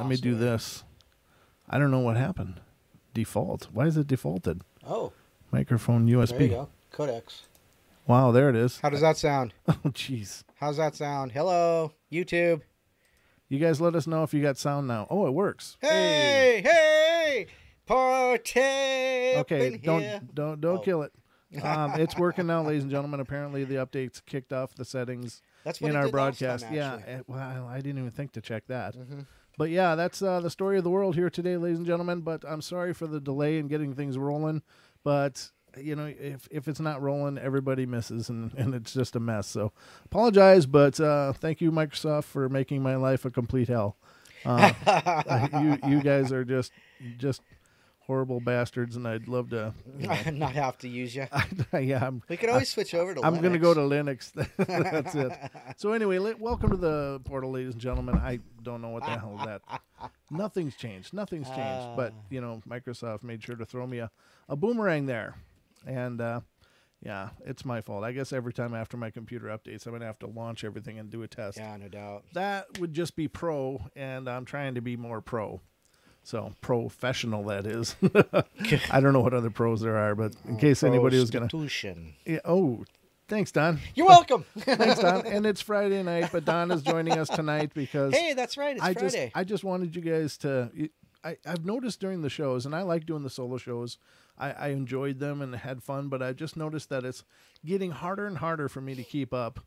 Let me do this. I don't know what happened. Default. Why is it defaulted? Oh. Microphone USB. There you go. Codecs. Wow, there it is. How does that sound? Oh, jeez. How's that sound? Hello, YouTube. You guys let us know if you got sound now. Oh, it works. Hey, party. Okay, don't kill it. It's working now, ladies and gentlemen. Apparently, the updates kicked off the settings in our broadcast. Well, I didn't even think to check that. But yeah, that's the story of the world here today, ladies and gentlemen. But I'm sorry for the delay in getting things rolling. But you know, if it's not rolling, everybody misses, and it's just a mess. So apologize, but thank you, Microsoft, for making my life a complete hell. You guys are just horrible bastards, and I'd love to not have to use you. Yeah, we could always switch over to Linux. I'm going to go to Linux. That's it. So anyway, welcome to the portal, ladies and gentlemen. I don't know what the hell is that. Nothing's changed. But, you know, Microsoft made sure to throw me a boomerang there. And, yeah, it's my fault. I guess every time after my computer updates, I'm going to have to launch everything and do a test. Yeah, no doubt. That would just be pro, and I'm trying to be more pro. So, professional, that is. I don't know what other pros there are, but in case anybody was going to... Yeah, oh, thanks, Don. You're welcome. Thanks, Don. And it's Friday night, but Don is joining us tonight because... Hey, that's right. It's Friday. I just wanted you guys to... I've noticed during the shows, and I like doing the solo shows. I enjoyed them and had fun, but I just noticed that it's getting harder and harder for me to keep up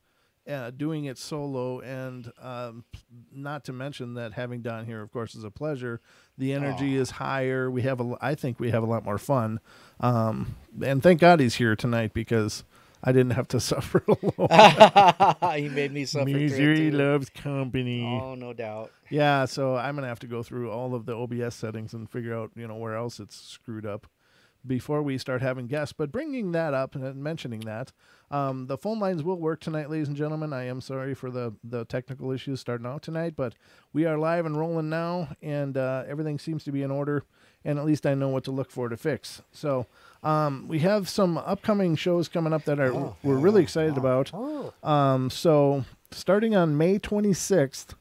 doing it solo, and not to mention that having Don here, of course, is a pleasure. The energy is higher. I think we have a lot more fun. And thank God he's here tonight because I didn't have to suffer alone. He made me suffer. Misery loves company. Oh, no doubt. Yeah, so I'm gonna have to go through all of the OBS settings and figure out, you know, where else it's screwed up before we start having guests. But bringing that up and mentioning that, the phone lines will work tonight, ladies and gentlemen. I am sorry for the technical issues starting out tonight, but we are live and rolling now, and everything seems to be in order, and at least I know what to look for to fix. So we have some upcoming shows coming up that we're really excited about. So starting on May 26th,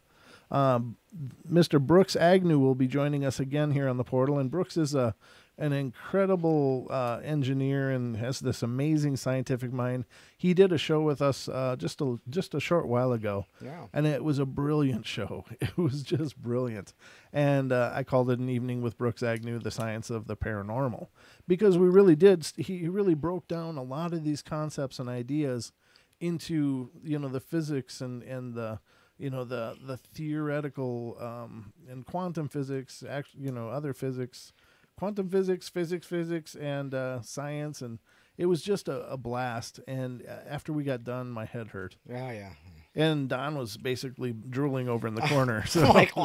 Mr. Brooks Agnew will be joining us again here on the portal, and Brooks is an incredible engineer and has this amazing scientific mind. He did a show with us just a short while ago, and it was a brilliant show. It was just brilliant, and I called it an evening with Brooks Agnew, the science of the paranormal, because we really did. He really broke down a lot of these concepts and ideas into, you know, the physics and the, you know, the theoretical and quantum physics, you know, other physics. Quantum physics, and science, and it was just a blast. And after we got done, my head hurt. Yeah. And Don was basically drooling over in the corner. So like,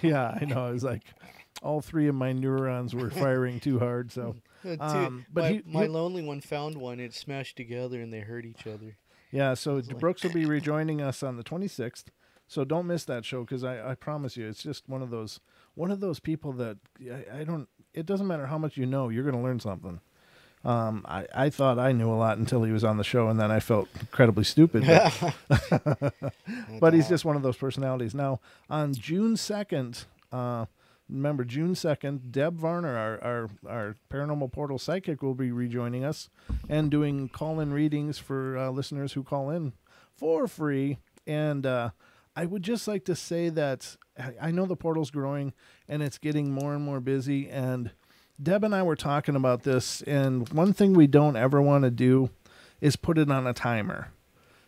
yeah, I know. It was like all three of my neurons were firing too hard. So, but my lonely one found one. It smashed together, and they hurt each other. Yeah. So Brooks will be rejoining us on the 26th. So don't miss that show, because I promise you, it's just one of those people that it doesn't matter how much you know, you're going to learn something. I thought I knew a lot until he was on the show, and then I felt incredibly stupid. But he's just one of those personalities. Now, on June 2nd, remember June 2nd, Deb Varner, our Paranormal Portal psychic, will be rejoining us and doing call-in readings for listeners who call in for free. And I would just like to say that I know the portal's growing and it's getting more and more busy, and Deb and I were talking about this, and one thing we don't ever want to do is put it on a timer.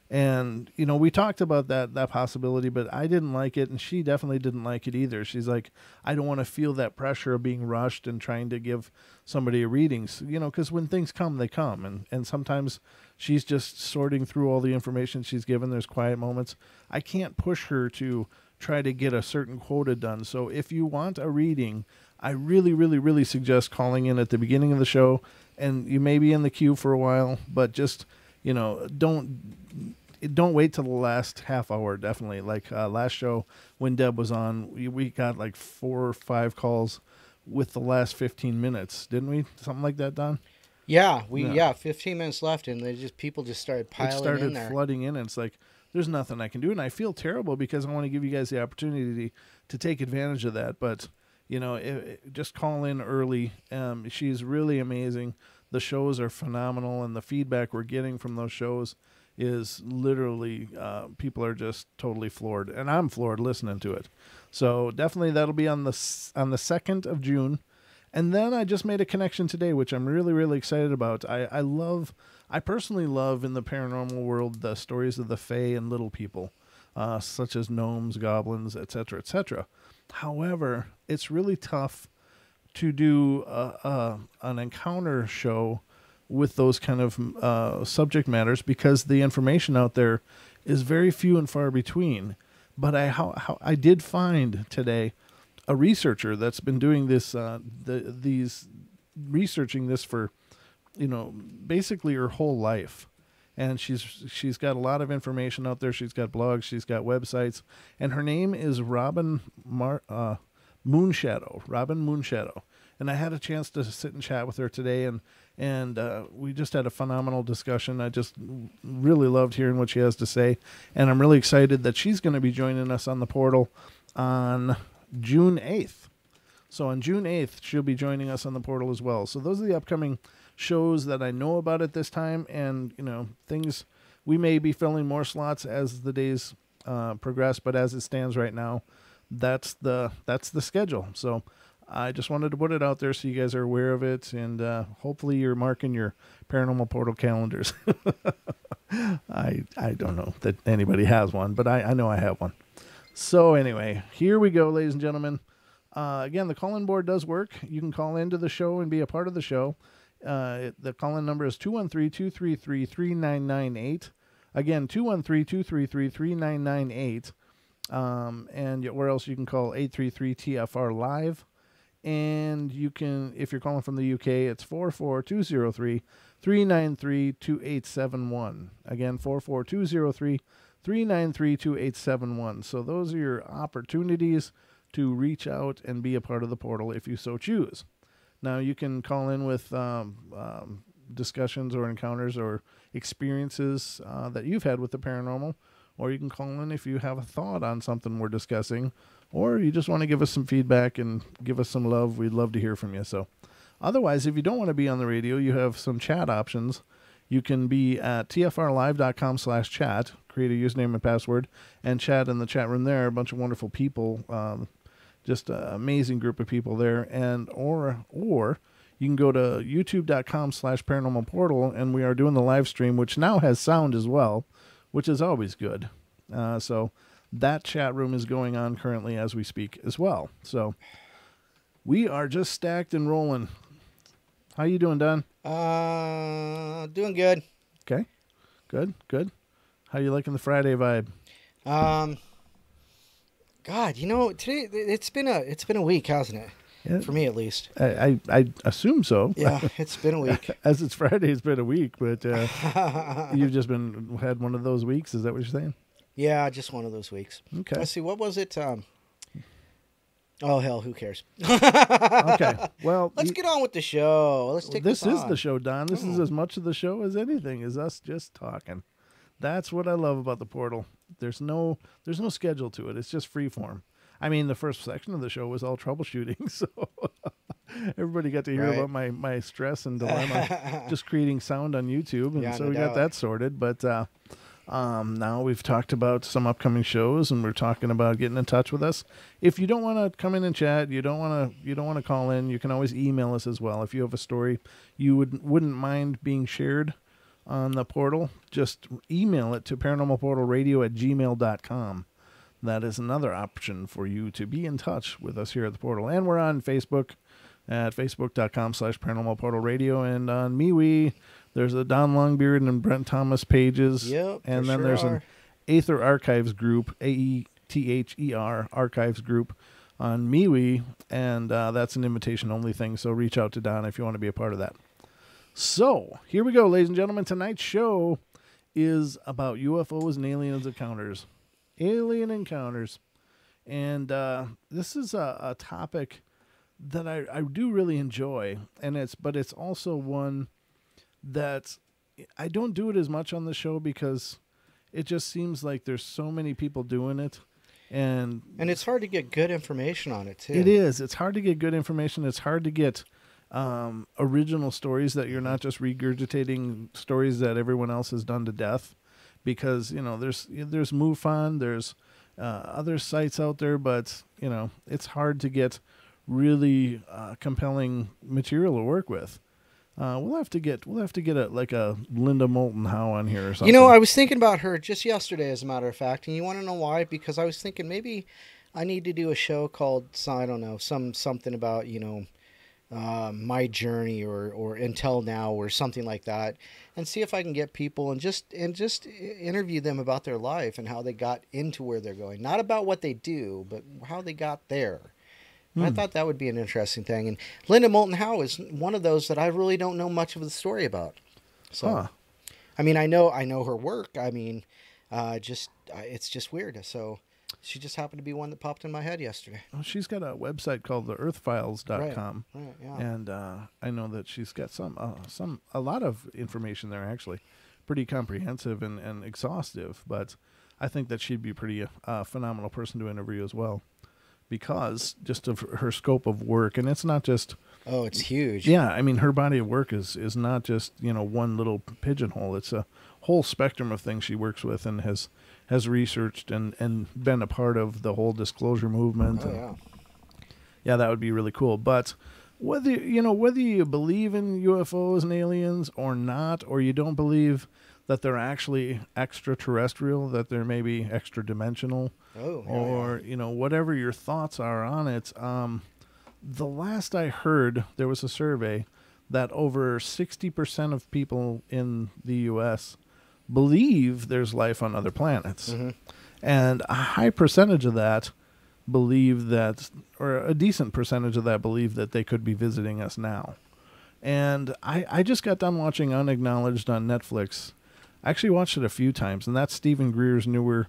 And, you know, we talked about that possibility, but I didn't like it, and she definitely didn't like it either. She's like, I don't want to feel that pressure of being rushed and trying to give somebody a reading, you know, because when things come, they come. And sometimes she's just sorting through all the information she's given. There's quiet moments. I can't push her to try to get a certain quota done. So if you want a reading, I really, really, really suggest calling in at the beginning of the show, and you may be in the queue for a while, but just, you know, don't wait till the last half hour. Definitely, like last show when Deb was on, we got like 4 or 5 calls with the last 15 minutes, didn't we? Something like that, Don? Yeah, 15 minutes left, and people just started piling in there. It started flooding in, and it's like there's nothing I can do. And I feel terrible because I want to give you guys the opportunity to take advantage of that. But, just call in early. She's really amazing. The shows are phenomenal, and the feedback we're getting from those shows is literally, people are just totally floored. And I'm floored listening to it. So definitely that'll be on the 2nd of June. And then I just made a connection today, which I'm really, really excited about. I personally love in the paranormal world the stories of the Fae and little people, such as gnomes, goblins, etc., etc. However, it's really tough to do an encounter show with those kind of subject matters because the information out there is very few and far between. But I did find today a researcher that's been doing this, researching this for, basically her whole life. And she's got a lot of information out there. She's got blogs, she's got websites, and her name is Robin Moonshadow. Robin Moonshadow. And I had a chance to sit and chat with her today, and we just had a phenomenal discussion. I just really loved hearing what she has to say, and I'm really excited that she's going to be joining us on the portal on June 8th. So on June 8th, she'll be joining us on the portal as well. So those are the upcoming shows that I know about at this time, and things, we may be filling more slots as the days progress, but as it stands right now, that's the schedule. So I just wanted to put it out there so you guys are aware of it, and hopefully you're marking your Paranormal Portal calendars. I don't know that anybody has one, but I know I have one. So anyway, here we go, ladies and gentlemen. Again, the call-in board does work. You can call into the show and be a part of the show. The call-in number is 213-233-3998. Again, 213-233-3998. And where else you can call 833-TFR-LIVE. And you can, if you're calling from the UK, it's 44203-393-2871. Again, 44203-393-2871. So those are your opportunities to reach out and be a part of the portal if you so choose. Now, you can call in with discussions or encounters or experiences that you've had with the paranormal, or you can call in if you have a thought on something we're discussing, or you just want to give us some feedback and give us some love. We'd love to hear from you. So otherwise, if you don't want to be on the radio, you have some chat options. You can be at tfrlive.com/chat, create a username and password, and chat in the chat room there. A bunch of wonderful people, just an amazing group of people there. And or you can go to youtube.com/paranormal portal, and we are doing the live stream, which now has sound as well, which is always good. So that chat room is going on currently as we speak as well. So we are just stacked and rolling. How you doing, Don? Doing good. Okay. Good. How you liking the Friday vibe? God, today it's been a week, hasn't it? Yeah. For me, at least. I assume so. Yeah, it's been a week. As it's Friday, it's been a week, but you've just had one of those weeks. Is that what you're saying? Yeah, just one of those weeks. Okay. Let's see. What was it? Oh, hell, who cares? Okay. Well, let's get on with the show. Let's take this is the show, Don. This is as much of the show as anything, is us just talking. That's what I love about the portal. There's no schedule to it. It's just free form. I mean, the first section of the show was all troubleshooting, so everybody got to hear about my stress and dilemma just creating sound on YouTube, and so we got that sorted. But now we've talked about some upcoming shows, and we're talking about getting in touch with us. If you don't want to come in and chat, you don't want to call in, you can always email us as well. If you have a story you wouldn't mind being shared on the portal, just email it to paranormalportalradio@gmail.com. That is another option for you to be in touch with us here at the portal. And we're on Facebook at facebook.com/paranormalportalradio. And on MeWe, there's a Don Longbeard and Brent Thomas pages. Yep, and then there's an Aether Archives group, AETHER Archives group on MeWe. And that's an invitation-only thing. So reach out to Don if you want to be a part of that. So here we go, ladies and gentlemen. Tonight's show is about UFOs and alien encounters. Alien encounters. And this is a topic that I do really enjoy, but it's also one that I don't do it as much on the show because it just seems like there's so many people doing it. And it's hard to get good information on it, too. It is. It's hard to get good information. It's hard to get original stories that you're not just regurgitating stories that everyone else has done to death. Because, there's MUFON, there's other sites out there, but, it's hard to get really compelling material to work with. We'll have to get a Linda Moulton Howe on here or something. I was thinking about her just yesterday, as a matter of fact, and you want to know why? Because I was thinking maybe I need to do a show called, I don't know, something about my journey or until now or something like that, and see if I can get people and just interview them about their life and how they got into where they're going. Not about what they do, but how they got there. I thought that would be an interesting thing. And Linda Moulton Howe is one of those that I really don't know much of the story about. So, I mean, I know her work. I mean, it's just weird. So she just happened to be one that popped in my head yesterday. Well, she's got a website called theearthfiles.com. Right, yeah. And I know that she's got a lot of information there, actually. Pretty comprehensive and exhaustive. But I think that she'd be pretty phenomenal person to interview as well. Because just of her scope of work, and it's not just... Oh, it's huge. Yeah, I mean, her body of work is not just, one little pigeonhole. It's a whole spectrum of things she works with and has researched and been a part of the whole disclosure movement. Oh, yeah. Yeah, that would be really cool. But whether you believe in UFOs and aliens or not, or you don't believe that they're actually extraterrestrial, that they're maybe extra dimensional, or whatever your thoughts are on it. The last I heard, there was a survey that over 60% of people in the U.S. believe there's life on other planets, and a high percentage of that believe that, or a decent percentage of that believe that they could be visiting us now. And I just got done watching Unacknowledged on Netflix. I actually watched it a few times, and that's Stephen Greer's newer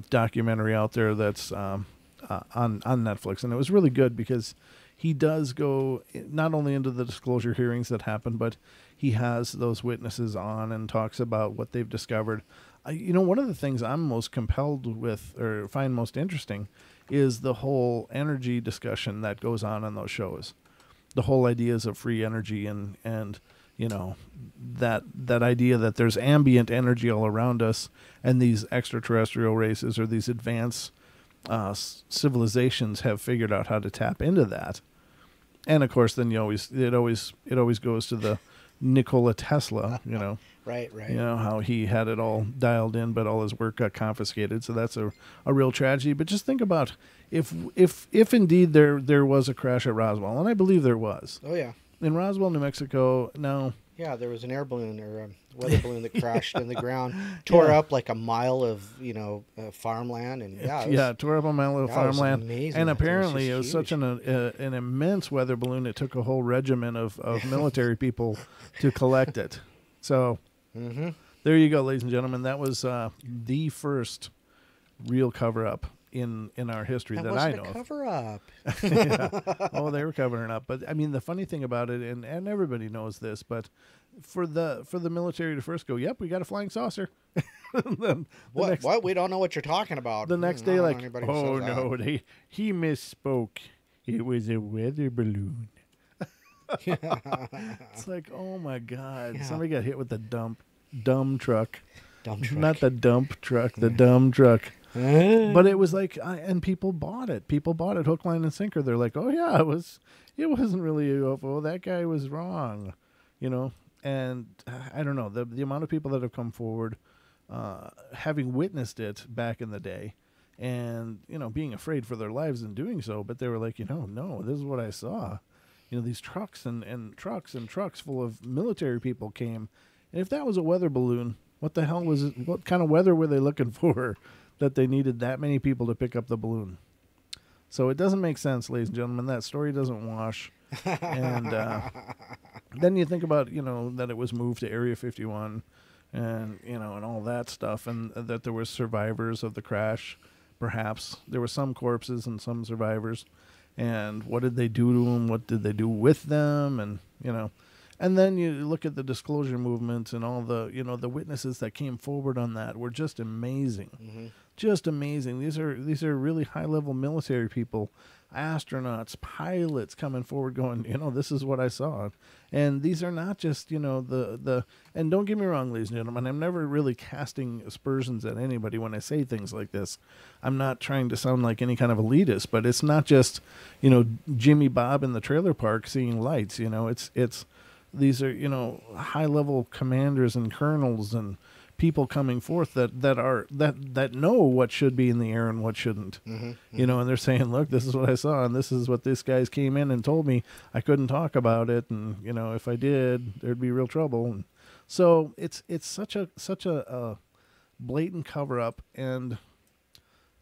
documentary out there that's on Netflix. And it was really good because he does go not only into the disclosure hearings that happen, but he has those witnesses on and talks about what they've discovered. One of the things I'm most compelled with or find most interesting is the whole energy discussion that goes on those shows. The whole ideas of free energy and that idea that there's ambient energy all around us, and these extraterrestrial races or these advanced civilizations have figured out how to tap into that. And of course, then it always goes to the Nikola Tesla, Right. How he had it all dialed in, but all his work got confiscated. So that's a real tragedy. But just think about if indeed there was a crash at Roswell, and I believe there was. Oh yeah. In Roswell, New Mexico, now... Yeah, there was an air balloon or a weather balloon that crashed in the ground, tore up like a mile of, farmland. And tore up a mile of farmland. Amazing. And apparently it was such an immense weather balloon, it took a whole regiment of military people to collect it. So there you go, ladies and gentlemen. That was the first real cover-up in our history that I know of. Cover up. Oh, they were covering up. But I mean, the funny thing about it, and everybody knows this, but for the military to first go, yep, we got a flying saucer. What? We don't know what you're talking about. The next day, like, oh no, he misspoke. It was a weather balloon. It's like, oh my God, somebody got hit with the dumb truck. Not the dump truck, the dumb truck. But it was like, and people bought it. People bought it hook, line, and sinker. They're like, oh yeah, it wasn't really a UFO. That guy was wrong, And I don't know, the amount of people that have come forward, having witnessed it back in the day, and being afraid for their lives in doing so. But they were like, no, this is what I saw. These trucks and trucks and trucks full of military people came, and if that was a weather balloon, what the hell was it? What kind of weather were they looking for? That they needed that many people to pick up the balloon. So it doesn't make sense, ladies and gentlemen. That story doesn't wash. And then you think about, that it was moved to Area 51 and, and all that stuff, and that there were survivors of the crash, perhaps. There were some corpses and some survivors. And what did they do to them? What did they do with them? And, And then you look at the disclosure movement and all the, the witnesses that came forward on that were just amazing. Mm-hmm. Just amazing. These are really high-level military people, astronauts, pilots coming forward going, this is what I saw. And these are not just, the and don't get me wrong, ladies and gentlemen, I'm never really casting aspersions at anybody when I say things like this. I'm not trying to sound like any kind of elitist, but it's not just, Jimmy Bob in the trailer park seeing lights, it's these are, high-level commanders and colonels and people coming forth that know what should be in the air and what shouldn't. Mm-hmm. And they're saying, look, this is what I saw, and this is what these guys came in and told me I couldn't talk about it, and if I did, there'd be real trouble. And so it's such a blatant cover-up, and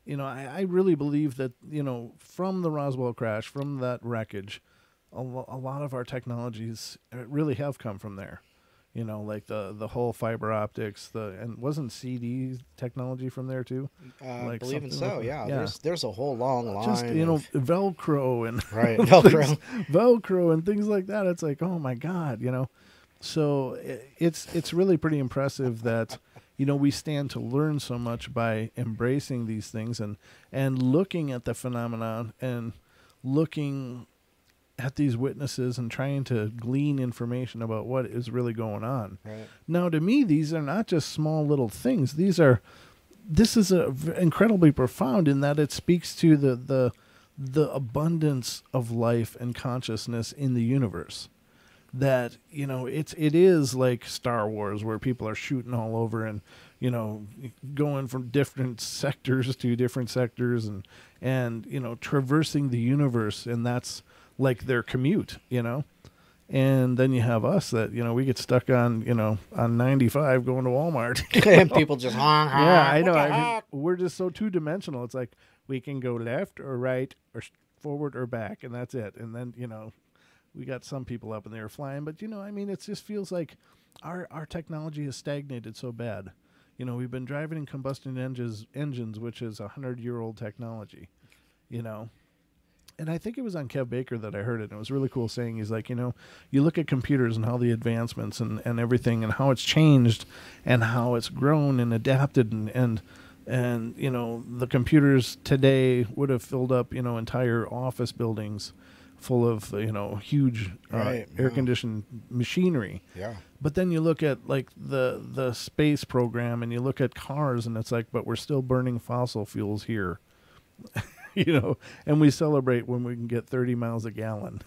I really believe that from the Roswell crash, from that wreckage, a lot of our technologies really have come from there. Like the whole fiber optics, and wasn't CD technology from there too? Like believing so, yeah. There's a whole long line. Just Velcro and right, Velcro, Velcro and things like that. It's like, oh my God, So it's really pretty impressive that we stand to learn so much by embracing these things and looking at the phenomenon and looking at these witnesses and trying to glean information about what is really going on. Right. Now, to me, these are not just small little things. This is incredibly profound in that it speaks to the abundance of life and consciousness in the universe. That it is like Star Wars, where people are shooting all over and going from different sectors to different sectors and traversing the universe, and that's like their commute, and then you have us that, we get stuck on 95 going to Walmart. And people just, yeah, I know. We're just so two-dimensional. It's like we can go left or right or forward or back, and that's it. And then, we got some people up in the air flying, but, it just feels like our technology has stagnated so bad. We've been driving in combustion engines, which is 100-year-old technology, And I think it was on Kev Baker that I heard it. And it was really cool saying, he's like, you look at computers and how the advancements and everything and how it's changed and how it's grown and adapted and the computers today would have filled up, entire office buildings full of, huge air-conditioned machinery. Yeah. But then you look at like the space program and you look at cars and it's like, but we're still burning fossil fuels here. And we celebrate when we can get 30 miles a gallon.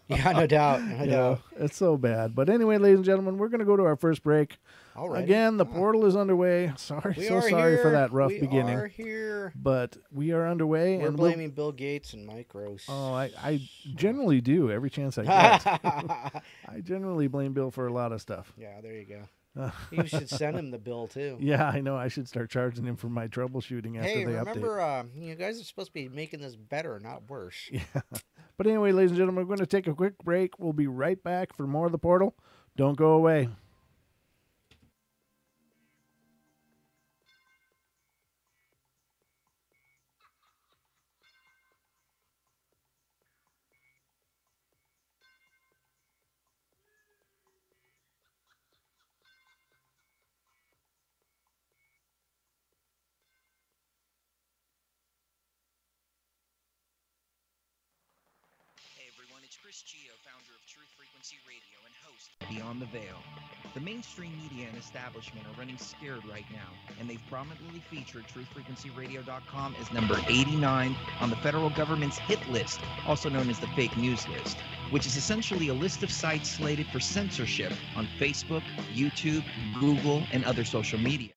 Yeah, no doubt. No doubt. It's so bad. But anyway, ladies and gentlemen, we're going to go to our first break. All right. Again, the portal is underway. Sorry for that rough beginning. We are here. But we are underway. We're blaming Bill Gates and Mike Gross. Oh, I generally do every chance I get. I generally blame Bill for a lot of stuff. Yeah, there you go. You should send him the bill too. Yeah, I know. I should start charging him for my troubleshooting after they update. Hey, remember, you guys are supposed to be making this better, not worse. Yeah. But anyway, ladies and gentlemen, we're going to take a quick break. We'll be right back for more of the Portal. Don't go away. It's Chris Gio, founder of Truth Frequency Radio and host of Beyond the Veil. The mainstream media and establishment are running scared right now, and they've prominently featured truthfrequencyradio.com as number 89 on the federal government's hit list, also known as the fake news list, which is essentially a list of sites slated for censorship on Facebook, YouTube, Google, and other social media.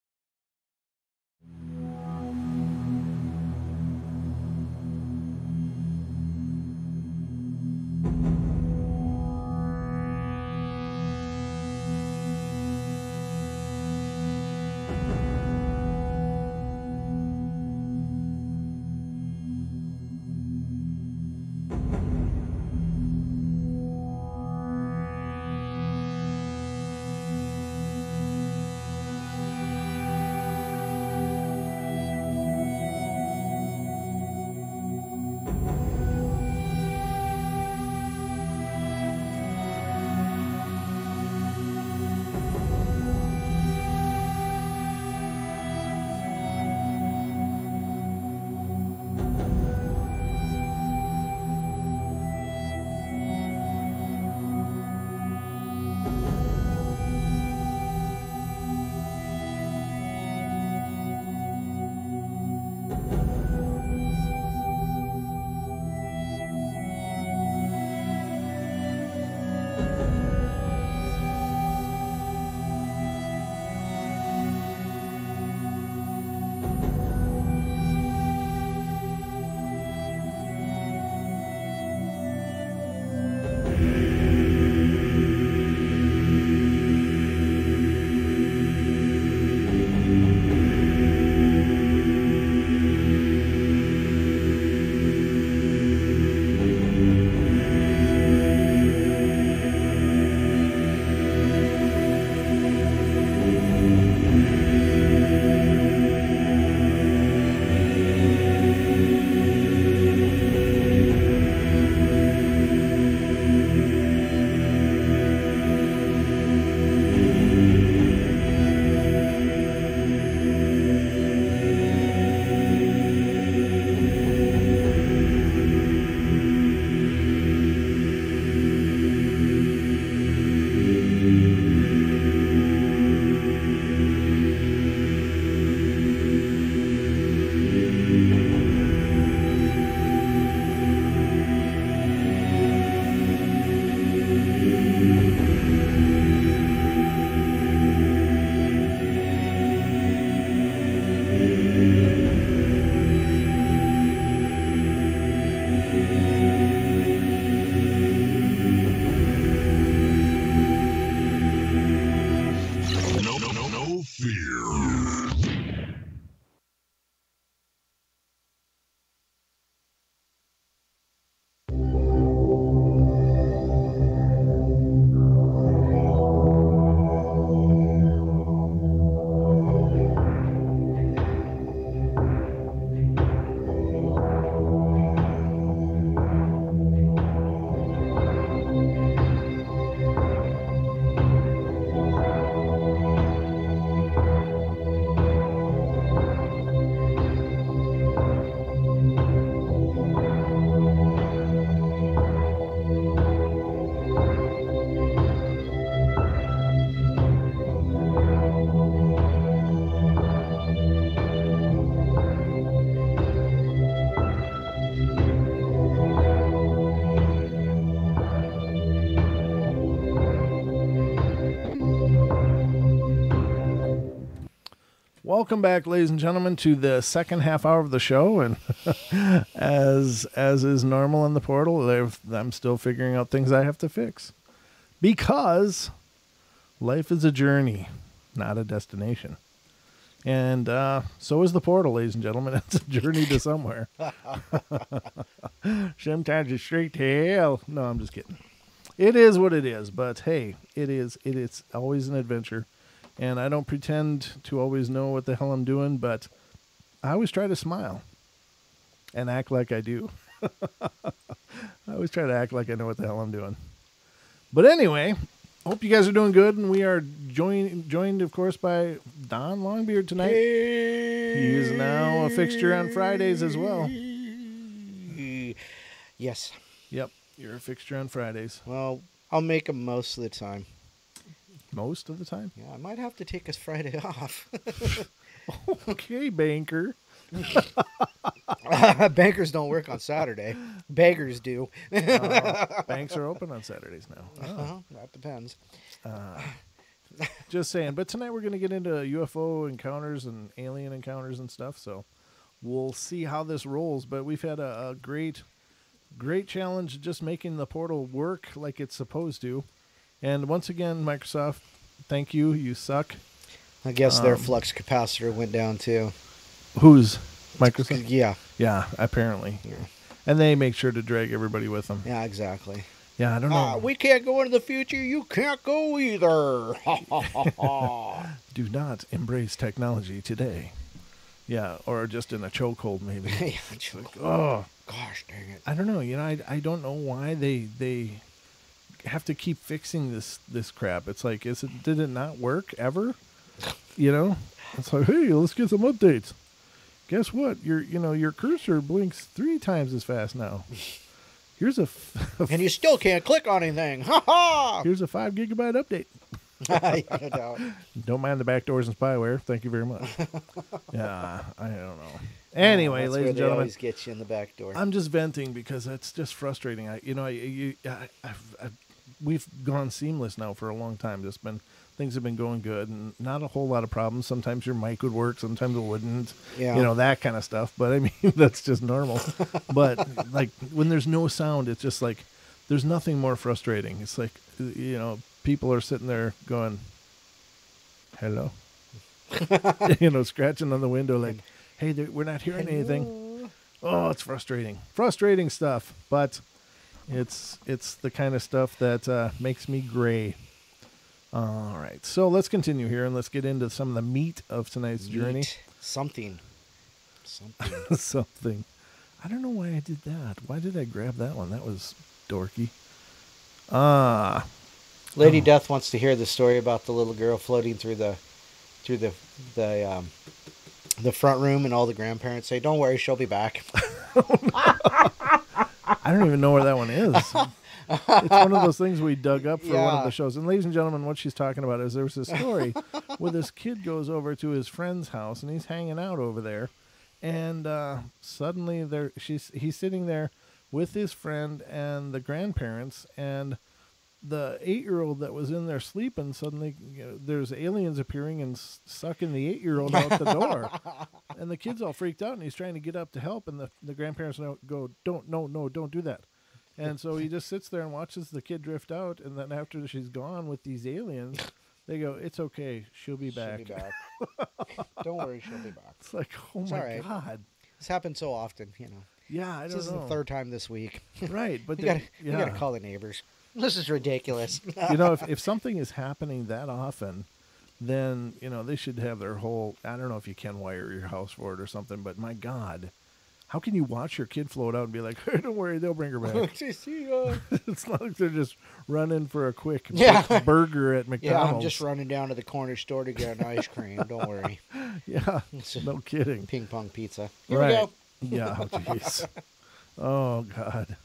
Welcome back, ladies and gentlemen, to the second half hour of the show. And as is normal in the portal, I'm still figuring out things I have to fix. Because life is a journey, not a destination. And so is the portal, ladies and gentlemen. It's a journey to somewhere. Sometimes it's straight to hell. No, I'm just kidding. It is what it is. But, hey, it's always an adventure. And I don't pretend to always know what the hell I'm doing, but I always try to smile and act like I do. I always try to act like I know what the hell I'm doing. But anyway, hope you guys are doing good, and we are joined, of course, by Don Longbeard tonight. He is now a fixture on Fridays as well. Yes. Yep, you're a fixture on Fridays. Well, I'll make them most of the time. Most of the time? Yeah, I might have to take us Friday off. Okay, banker. Bankers don't work on Saturday. Beggars do. Banks are open on Saturdays now. Oh. That depends. Just saying. But tonight we're going to get into UFO encounters and alien encounters and stuff. So we'll see how this rolls. But we've had a great challenge just making the portal work like it's supposed to. And once again, Microsoft, thank you. You suck. I guess their flux capacitor went down too. Who's Microsoft? Yeah. Yeah, apparently. Yeah. And they make sure to drag everybody with them. Yeah, exactly. Yeah, I don't know. We can't go into the future. You can't go either. Do not embrace technology today. Yeah, or just in a chokehold, maybe. Yeah, like, oh, gosh dang it. I don't know. You know, I don't know why they have to keep fixing this crap. It's like, did it not work ever? You know, it's like, hey, let's get some updates. Guess what? Your cursor blinks 3 times as fast now. Here's and you still can't click on anything. Ha ha! Here's a 5 gigabyte update. No doubt. Don't mind the backdoors and spyware. Thank you very much. Yeah, I don't know. Anyway, ladies and gentlemen, always get you in the back door. I'm just venting because it's just frustrating. We've gone seamless now for a long time. Things have been going good, and not a whole lot of problems. Sometimes your mic would work, sometimes it wouldn't. Yeah. That kind of stuff. But I mean, that's just normal. But like when there's no sound, it's just like there's nothing more frustrating. It's like people are sitting there going, "Hello," scratching on the window, like, "Hey, we're not hearing anything." Oh, it's frustrating. Frustrating stuff, but it's the kind of stuff that makes me gray. All right, so let's continue here and let's get into some of the meat of tonight's journey. Something. Something. I don't know why I did that. Why did I grab that one? That was dorky. Lady Death wants to hear the story about the little girl floating through the front room, and all the grandparents say, "Don't worry, she'll be back." I don't even know where that one is. It's one of those things we dug up for one of the shows. And ladies and gentlemen, what she's talking about is there was a story where this kid goes over to his friend's house and he's hanging out over there, and suddenly he's sitting there with his friend and the grandparents, and the 8-year-old that was in there sleeping, suddenly there's aliens appearing and sucking the 8-year-old out the door. And the kid's all freaked out, and he's trying to get up to help, and the grandparents go, don't do that. And so he just sits there and watches the kid drift out, and then after she's gone with these aliens, they go, "It's okay, she'll be back. Don't worry, she'll be back." It's like, oh my God. This happens so often, Yeah, I don't know. This is the 3rd time this week. Right, but you gotta call the neighbors. This is ridiculous. If something is happening that often, then they should have their whole. I don't know if you can wire your house for it or something, but my God. How can you watch your kid float out and be like, "Hey, don't worry, they'll bring her back"? It's not like they're just running for a quick burger at McDonald's. Yeah, I'm just running down to the corner store to get an ice cream. Don't worry. Yeah, no kidding. Ping pong pizza. Here we go. Yeah, jeez. Oh, God.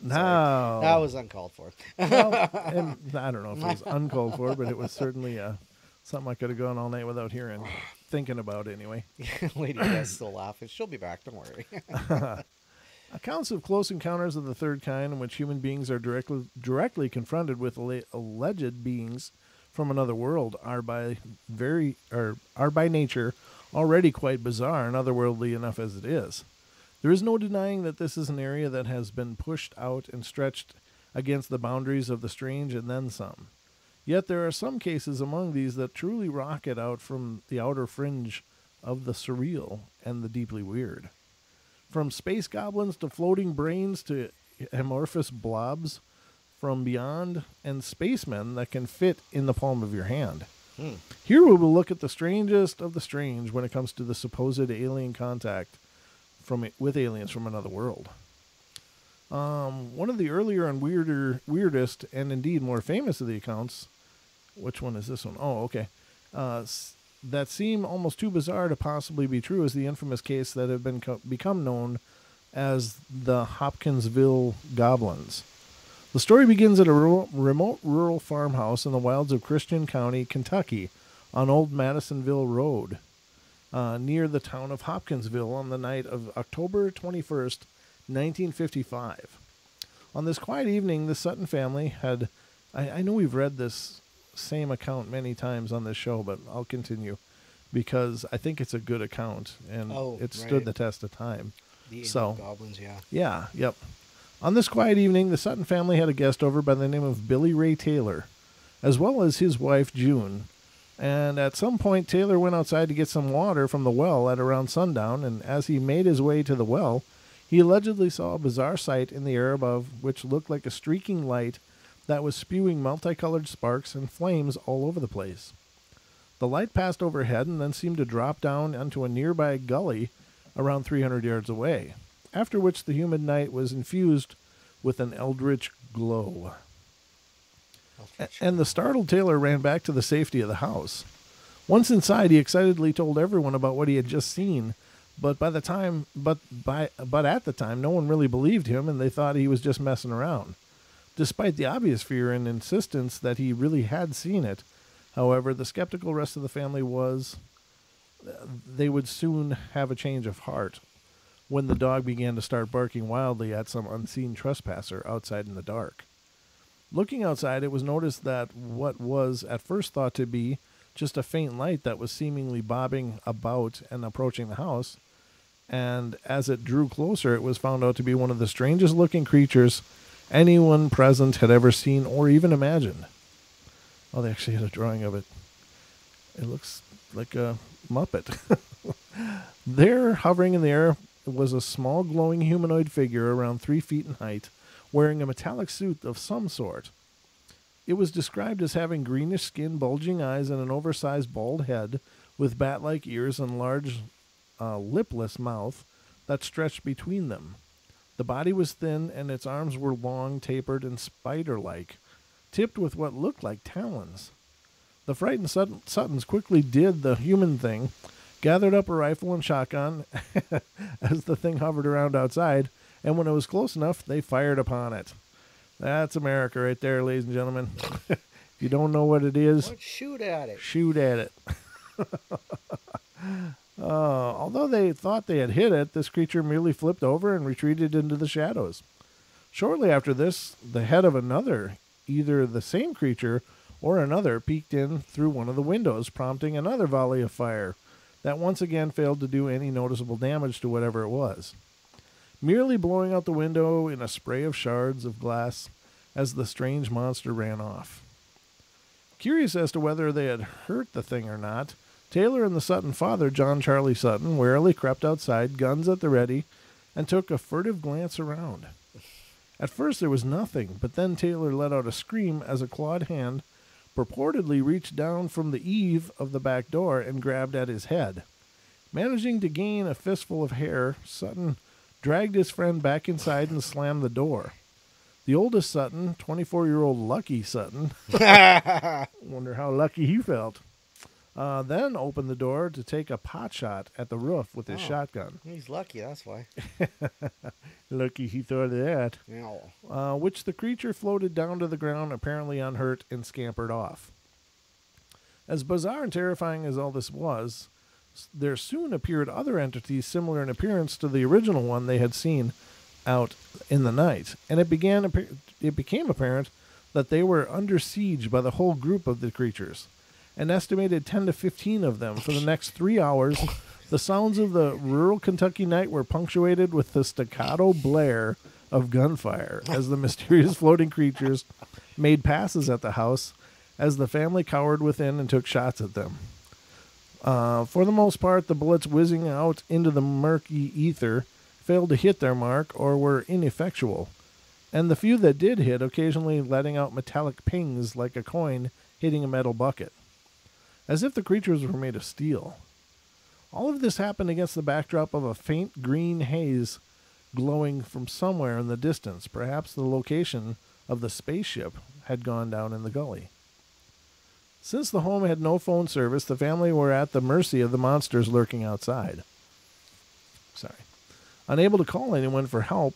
No. That was uncalled for. Well, and I don't know if it was uncalled for, but it was certainly something I could have gone all night without hearing. Thinking about anyway. Lady Death's still laughing. She'll be back. Don't worry. Accounts of close encounters of the third kind in which human beings are directly confronted with alleged beings from another world are by nature already quite bizarre and otherworldly enough as it is. There is no denying that this is an area that has been pushed out and stretched against the boundaries of the strange and then some. Yet there are some cases among these that truly rocket out from the outer fringe of the surreal and the deeply weird. From space goblins to floating brains to amorphous blobs from beyond and spacemen that can fit in the palm of your hand. Here we will look at the strangest of the strange when it comes to the supposed alien contact with aliens from another world. One of the earlier and weirdest, and indeed more famous of the accounts, which one is this one? Oh, okay. That seem almost too bizarre to possibly be true is the infamous case that have become known as the Hopkinsville Goblins. The story begins at a remote rural farmhouse in the wilds of Christian County, Kentucky, on Old Madisonville Road, near the town of Hopkinsville on the night of October 21st, 1955. On this quiet evening, the Sutton family had... I know we've read this same account many times on this show, but I'll continue because I think it's a good account, and it stood the test of time. The goblins, yeah. Yeah, yep. On this quiet evening, the Sutton family had a guest over by the name of Billy Ray Taylor, as well as his wife, June. And at some point, Taylor went outside to get some water from the well at around sundown, and as he made his way to the well, he allegedly saw a bizarre sight in the air above, which looked like a streaking light that was spewing multicolored sparks and flames all over the place. The light passed overhead and then seemed to drop down onto a nearby gully around 300 yards away, after which the humid night was infused with an eldritch glow. And the startled Taylor ran back to the safety of the house. Once inside, he excitedly told everyone about what he had just seen, but at the time, no one really believed him, and they thought he was just messing around. Despite the obvious fear and insistence that he really had seen it, however, the skeptical rest of the family they would soon have a change of heart when the dog began to start barking wildly at some unseen trespasser outside in the dark. Looking outside, it was noticed that what was at first thought to be just a faint light that was seemingly bobbing about and approaching the house, and as it drew closer, it was found out to be one of the strangest looking creatures anyone present had ever seen or even imagined. Oh, they actually had a drawing of it. It looks like a Muppet. There, hovering in the air, was a small glowing humanoid figure around 3 feet in height, wearing a metallic suit of some sort. It was described as having greenish skin, bulging eyes, and an oversized bald head with bat-like ears and large lipless mouth that stretched between them. The body was thin, and its arms were long, tapered, and spider-like, tipped with what looked like talons. The frightened Suttons quickly did the human thing, gathered up a rifle and shotgun as the thing hovered around outside, and when it was close enough, they fired upon it. That's America right there, ladies and gentlemen. If you don't know what it is, shoot at it. Shoot at it. Although they thought they had hit it, this creature merely flipped over and retreated into the shadows. Shortly after this, the head of another, either the same creature or another, peeked in through one of the windows, prompting another volley of fire that once again failed to do any noticeable damage to whatever it was, merely blowing out the window in a spray of shards of glass as the strange monster ran off. Curious as to whether they had hurt the thing or not, Taylor and the Sutton father, John Charlie Sutton, warily crept outside, guns at the ready, and took a furtive glance around. At first there was nothing, but then Taylor let out a scream as a clawed hand purportedly reached down from the eave of the back door and grabbed at his head. Managing to gain a fistful of hair, Sutton dragged his friend back inside and slammed the door. The oldest Sutton, 24-year-old Lucky Sutton, wonder how lucky he felt, then opened the door to take a pot shot at the roof with his shotgun. He's lucky, that's why. Lucky he thought of that. Yeah. Which the creature floated down to the ground, apparently unhurt, and scampered off. As bizarre and terrifying as all this was, there soon appeared other entities similar in appearance to the original one they had seen out in the night, and it became apparent that they were under siege by the whole group of the creatures. An estimated 10 to 15 of them for the next 3 hours. The sounds of the rural Kentucky night were punctuated with the staccato blare of gunfire as the mysterious floating creatures made passes at the house as the family cowered within and took shots at them. For the most part, the bullets whizzing out into the murky ether failed to hit their mark or were ineffectual, and the few that did hit occasionally letting out metallic pings like a coin hitting a metal bucket, as if the creatures were made of steel. All of this happened against the backdrop of a faint green haze glowing from somewhere in the distance. Perhaps the location of the spaceship had gone down in the gully. Since the home had no phone service, the family were at the mercy of the monsters lurking outside. Unable to call anyone for help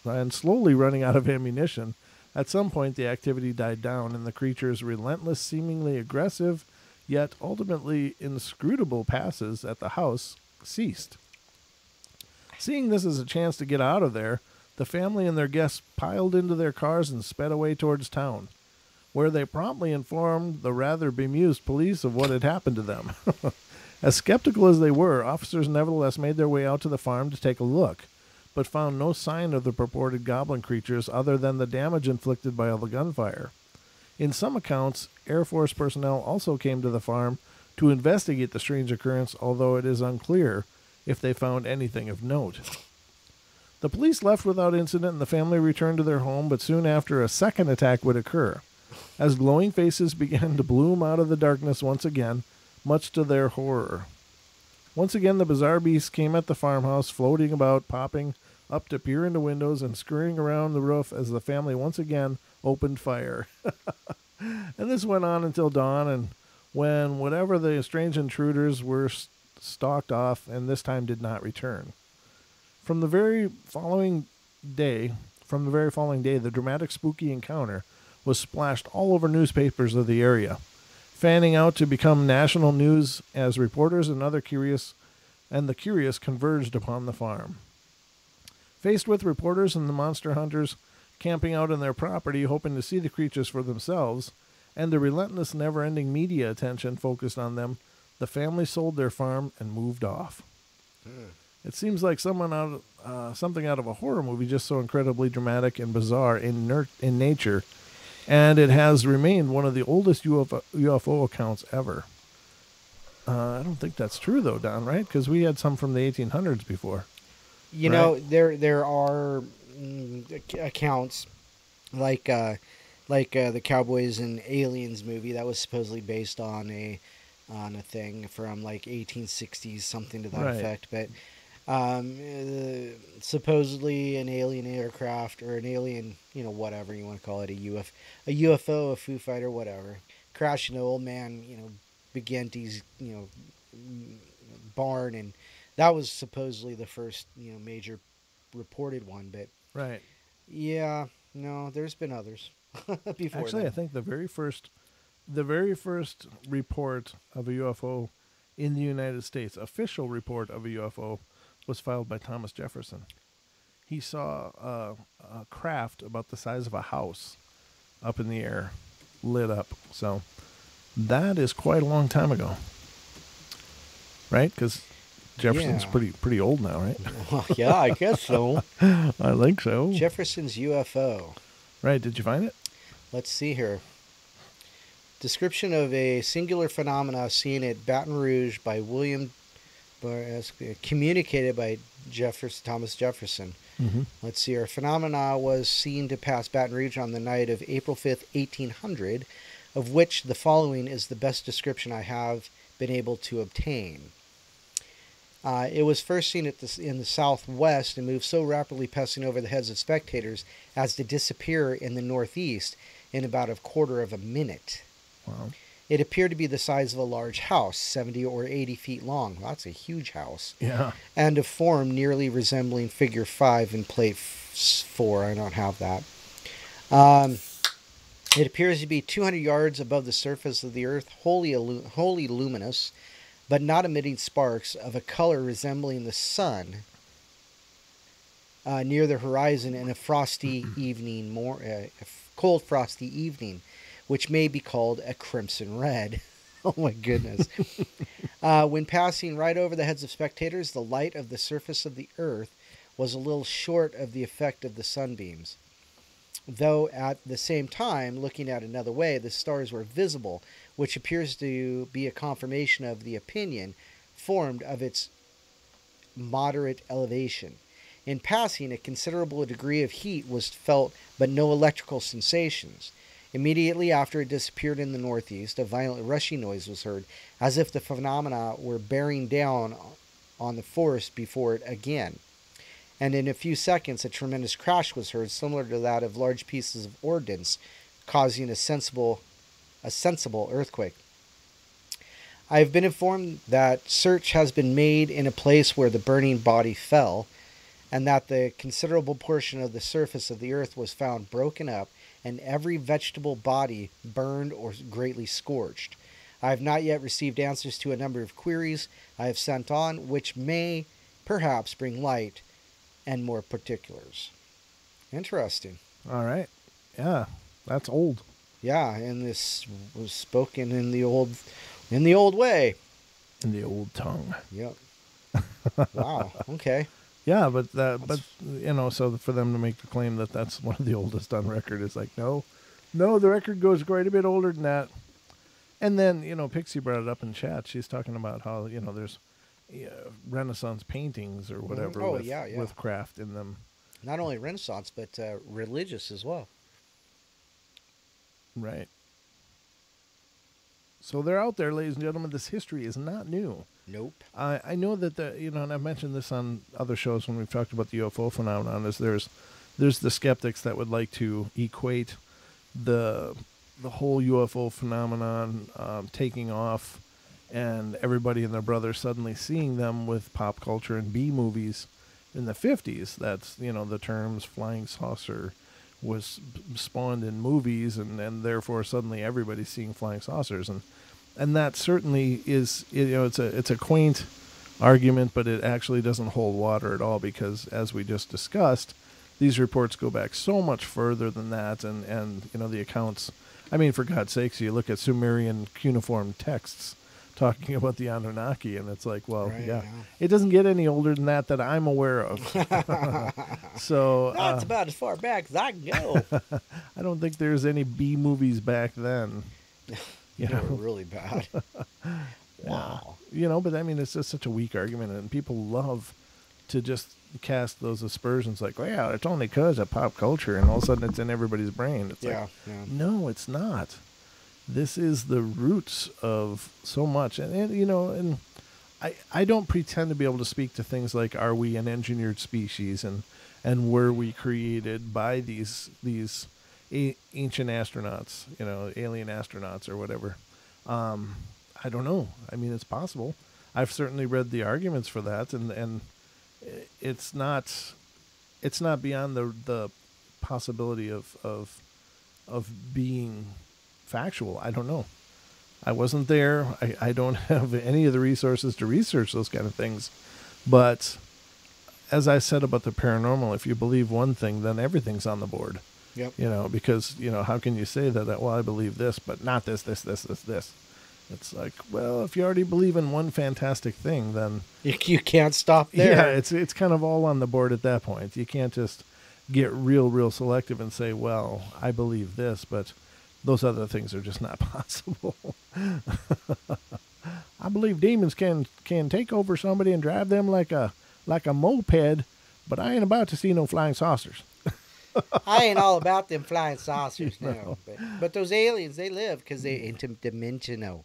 and slowly running out of ammunition, at some point the activity died down and the creature's relentless, seemingly aggressive, yet ultimately inscrutable passes at the house ceased. Seeing this as a chance to get out of there, the family and their guests piled into their cars and sped away towards town, where they promptly informed the rather bemused police of what had happened to them. As skeptical as they were, officers nevertheless made their way out to the farm to take a look, but found no sign of the purported goblin creatures other than the damage inflicted by all the gunfire. In some accounts, Air Force personnel also came to the farm to investigate the strange occurrence, although it is unclear if they found anything of note. The police left without incident and the family returned to their home, but soon after a second attack would occur, as glowing faces began to bloom out of the darkness once again, much to their horror. Once again, the bizarre beasts came at the farmhouse, floating about, popping up to peer into windows, and scurrying around the roof as the family once again opened fire. And this went on until dawn, and when whatever the strange intruders were stalked off, and this time did not return. From the very following day, the dramatic spooky encounter was splashed all over newspapers of the area, fanning out to become national news as reporters and the curious converged upon the farm. Faced with reporters and the monster hunters camping out on their property hoping to see the creatures for themselves, and the relentless never-ending media attention focused on them, the family sold their farm and moved off. It seems like something out of a horror movie, just so incredibly dramatic and bizarre in nature, and it has remained one of the oldest UFO accounts ever. I don't think that's true, though, Don, right? Because we had some from the 1800s before. You know, there are accounts like the Cowboys and Aliens movie that was supposedly based on a thing from like 1860s, something to that effect. But supposedly an alien aircraft or an alien, whatever you want to call it, a UFO, a Foo Fighter, whatever, crashed into an old man, Begente's, barn, and that was supposedly the first, major reported one. But yeah, no, there's been others before. Actually, I think the very first report of a UFO in the United States, official report of a UFO, was filed by Thomas Jefferson. He saw a craft about the size of a house up in the air, lit up. So that is quite a long time ago, right? Because Jefferson's pretty old now, right? Well, yeah, I guess so. I think so. Jefferson's UFO. Right. Did you find it? Let's see here. Description of a singular phenomena seen at Baton Rouge by communicated by Thomas Jefferson. Mm-hmm. Let's see. Our phenomena was seen to pass Baton Rouge on the night of April 5th, 1800, of which the following is the best description I have been able to obtain. It was first seen in the southwest and moved so rapidly, passing over the heads of spectators as to disappear in the northeast in about a quarter of a minute. Wow. It appeared to be the size of a large house, 70 or 80 feet long. That's a huge house. Yeah. And of form nearly resembling figure 5 in plate 4. I don't have that. It appears to be 200 yards above the surface of the earth, wholly luminous, but not emitting sparks, of a color resembling the sun near the horizon in a frosty evening cold, frosty evening, which may be called a crimson red. Oh my goodness. When passing right over the heads of spectators, the light of the surface of the earth was a little short of the effect of the sunbeams. Though at the same time, looking at another way, the stars were visible, which appears to be a confirmation of the opinion formed of its moderate elevation. In passing, a considerable degree of heat was felt, but no electrical sensations. Immediately after it disappeared in the northeast, a violent rushing noise was heard, as if the phenomena were bearing down on the forest before it again. And in a few seconds, a tremendous crash was heard, similar to that of large pieces of ordnance, causing a sensible earthquake. I have been informed that search has been made in a place where the burning body fell, and that the considerable portion of the surface of the earth was found broken up, and every vegetable body burned or greatly scorched. I have not yet received answers to a number of queries I have sent on, which may perhaps bring light and more particulars. Interesting. All right. Yeah, that's old. Yeah, and this was spoken in the old way. In the old tongue. Yep. Wow. Okay. Yeah, but so for them to make the claim that that's one of the oldest on record is like, no, the record goes quite a bit older than that. And then, Pixie brought it up in chat. She's talking about how, there's Renaissance paintings or whatever with craft in them. Not only Renaissance, but religious as well. Right. So they're out there, ladies and gentlemen. This history is not new. Nope. I know that and I've mentioned this on other shows when we've talked about the UFO phenomenon. Is there's the skeptics that would like to equate the whole UFO phenomenon taking off, and everybody and their brother suddenly seeing them with pop culture and B movies in the 50s. That's the terms flying saucer was spawned in movies, and therefore suddenly everybody's seeing flying saucers, and that certainly is, it's a quaint argument, but it actually doesn't hold water at all, because as we just discussed, these reports go back so much further than that, and the accounts, I mean, for God's sakes, you look at Sumerian cuneiform texts talking about the Anunnaki, and it's like, well, right, yeah, it doesn't get any older than that I'm aware of. So that's about as far back as I can go. I don't think there's any B movies back then. They were really bad. Wow. But I mean, it's just such a weak argument, and people love to just cast those aspersions like, well, yeah, it's only because of pop culture, and all of a sudden it's in everybody's brain. It's like, no, it's not. This is the roots of so much. And I don't pretend to be able to speak to things like, are we an engineered species, and were we created by these ancient astronauts, alien astronauts or whatever. I don't know. I mean, it's possible. I've certainly read the arguments for that, and it's not beyond the possibility of being factual. I don't know. I wasn't there. I don't have any of the resources to research those kind of things. But as I said about the paranormal, if you believe one thing, then everything's on the board. Yep. Because, how can you say that, well, I believe this, but not this. It's like, well, if you already believe in one fantastic thing, then you can't stop there. Yeah, it's kind of all on the board at that point. You can't just get real selective and say, well, I believe this, but those other things are just not possible. I believe demons can take over somebody and drive them like a moped, but I ain't about to see no flying saucers. I ain't all about them flying saucers now. But those aliens, they live because they're interdimensional.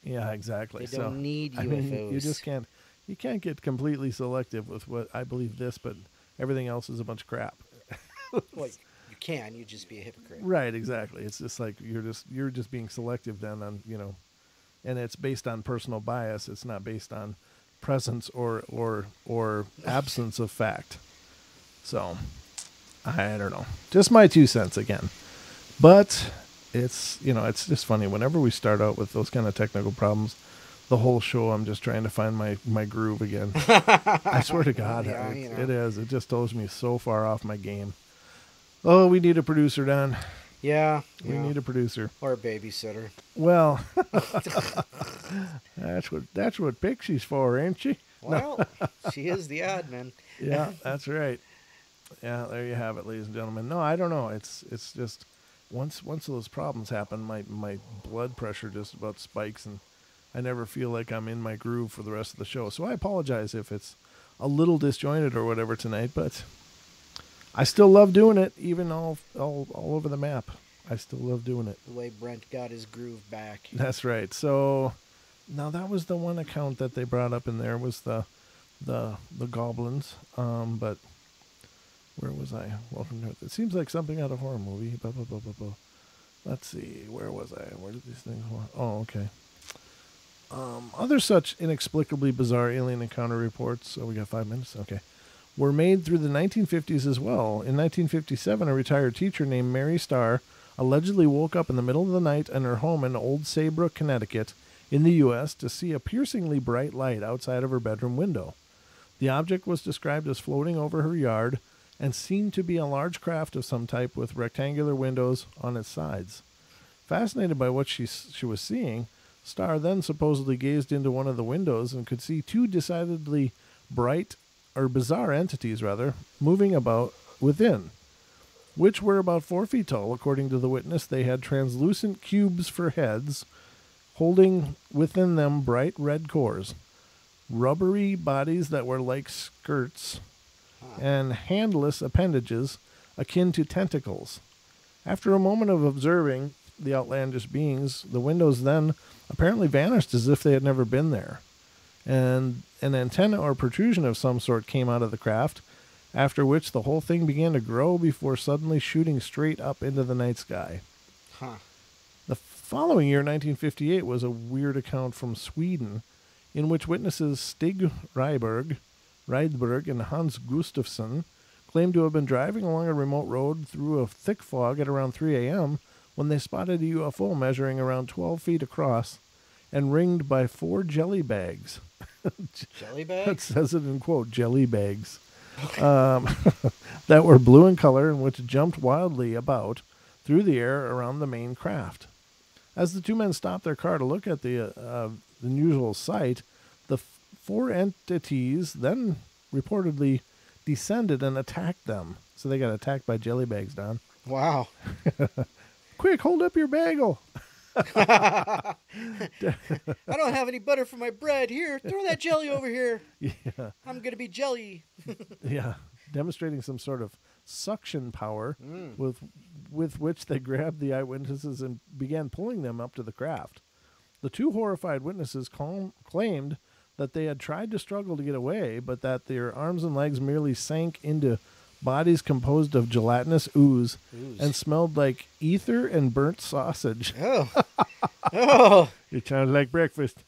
Yeah, like they don't need UFOs. I mean, you just can't get completely selective with what I believe this, but everything else is a bunch of crap. Well, you can. You just be a hypocrite. Right, exactly. It's just like you're just being selective then on, and it's based on personal bias. It's not based on presence or absence of fact. So, I don't know. Just my 2 cents again. But it's just funny. Whenever we start out with those kind of technical problems, the whole show I'm just trying to find my groove again. I swear to God, it is. It just throws me so far off my game. Oh, we need a producer, Don. Yeah. We need a producer. Or a babysitter. Well, that's what Pixie's for, ain't she? Well, she is the admin. Yeah, that's right. Yeah, there you have it, ladies and gentlemen. No, I don't know. It's just once those problems happen, my blood pressure just about spikes, and I never feel like I'm in my groove for the rest of the show. So I apologize if it's a little disjointed or whatever tonight, but I still love doing it, even all over the map. I still love doing it. The way Brent got his groove back. That's right. So now that was the one account that they brought up in there was the goblins. But where was I? Welcome to it. It seems like something out of a horror movie. Blah, blah, blah, blah, blah. Let's see. Where was I? Where did these things go? Oh, okay. Other such inexplicably bizarre alien encounter reports. Oh, we got 5 minutes. Okay. Were made through the 1950s as well. In 1957, a retired teacher named Mary Starr allegedly woke up in the middle of the night in her home in Old Saybrook, Connecticut, in the U.S., to see a piercingly bright light outside of her bedroom window. The object was described as floating over her yard and seemed to be a large craft of some type with rectangular windows on its sides. Fascinated by what she was seeing, Starr then supposedly gazed into one of the windows and could see two decidedly bizarre entities, moving about within, which were about 4 feet tall. According to the witness, they had translucent cubes for heads, holding within them bright red cores, rubbery bodies that were like skirts, and handless appendages akin to tentacles. After a moment of observing the outlandish beings, the windows then apparently vanished as if they had never been there, and an antenna or protrusion of some sort came out of the craft, after which the whole thing began to grow before suddenly shooting straight up into the night sky. The following year, 1958, was a weird account from Sweden, in which witnesses Stig Rydberg and Hans Gustafsson claimed to have been driving along a remote road through a thick fog at around 3 a.m. when they spotted a UFO measuring around 12 feet across and ringed by 4 jelly bags. Jelly bags? That says it in quote, jelly bags. That were blue in color and which jumped wildly about through the air around the main craft. As the two men stopped their car to look at the unusual sight, the 4 entities then reportedly descended and attacked them. So they got attacked by jelly bags, Don. Wow. Quick, hold up your bagel. I don't have any butter for my bread. Here, throw that jelly over here. Yeah. I'm going to be jelly. Yeah. Demonstrating some sort of suction power with which they grabbed the eyewitnesses and began pulling them up to the craft. The 2 horrified witnesses claimed that they had tried to struggle to get away, but that their arms and legs merely sank into bodies composed of gelatinous ooze and smelled like ether and burnt sausage. Oh. Oh. It sounds like breakfast.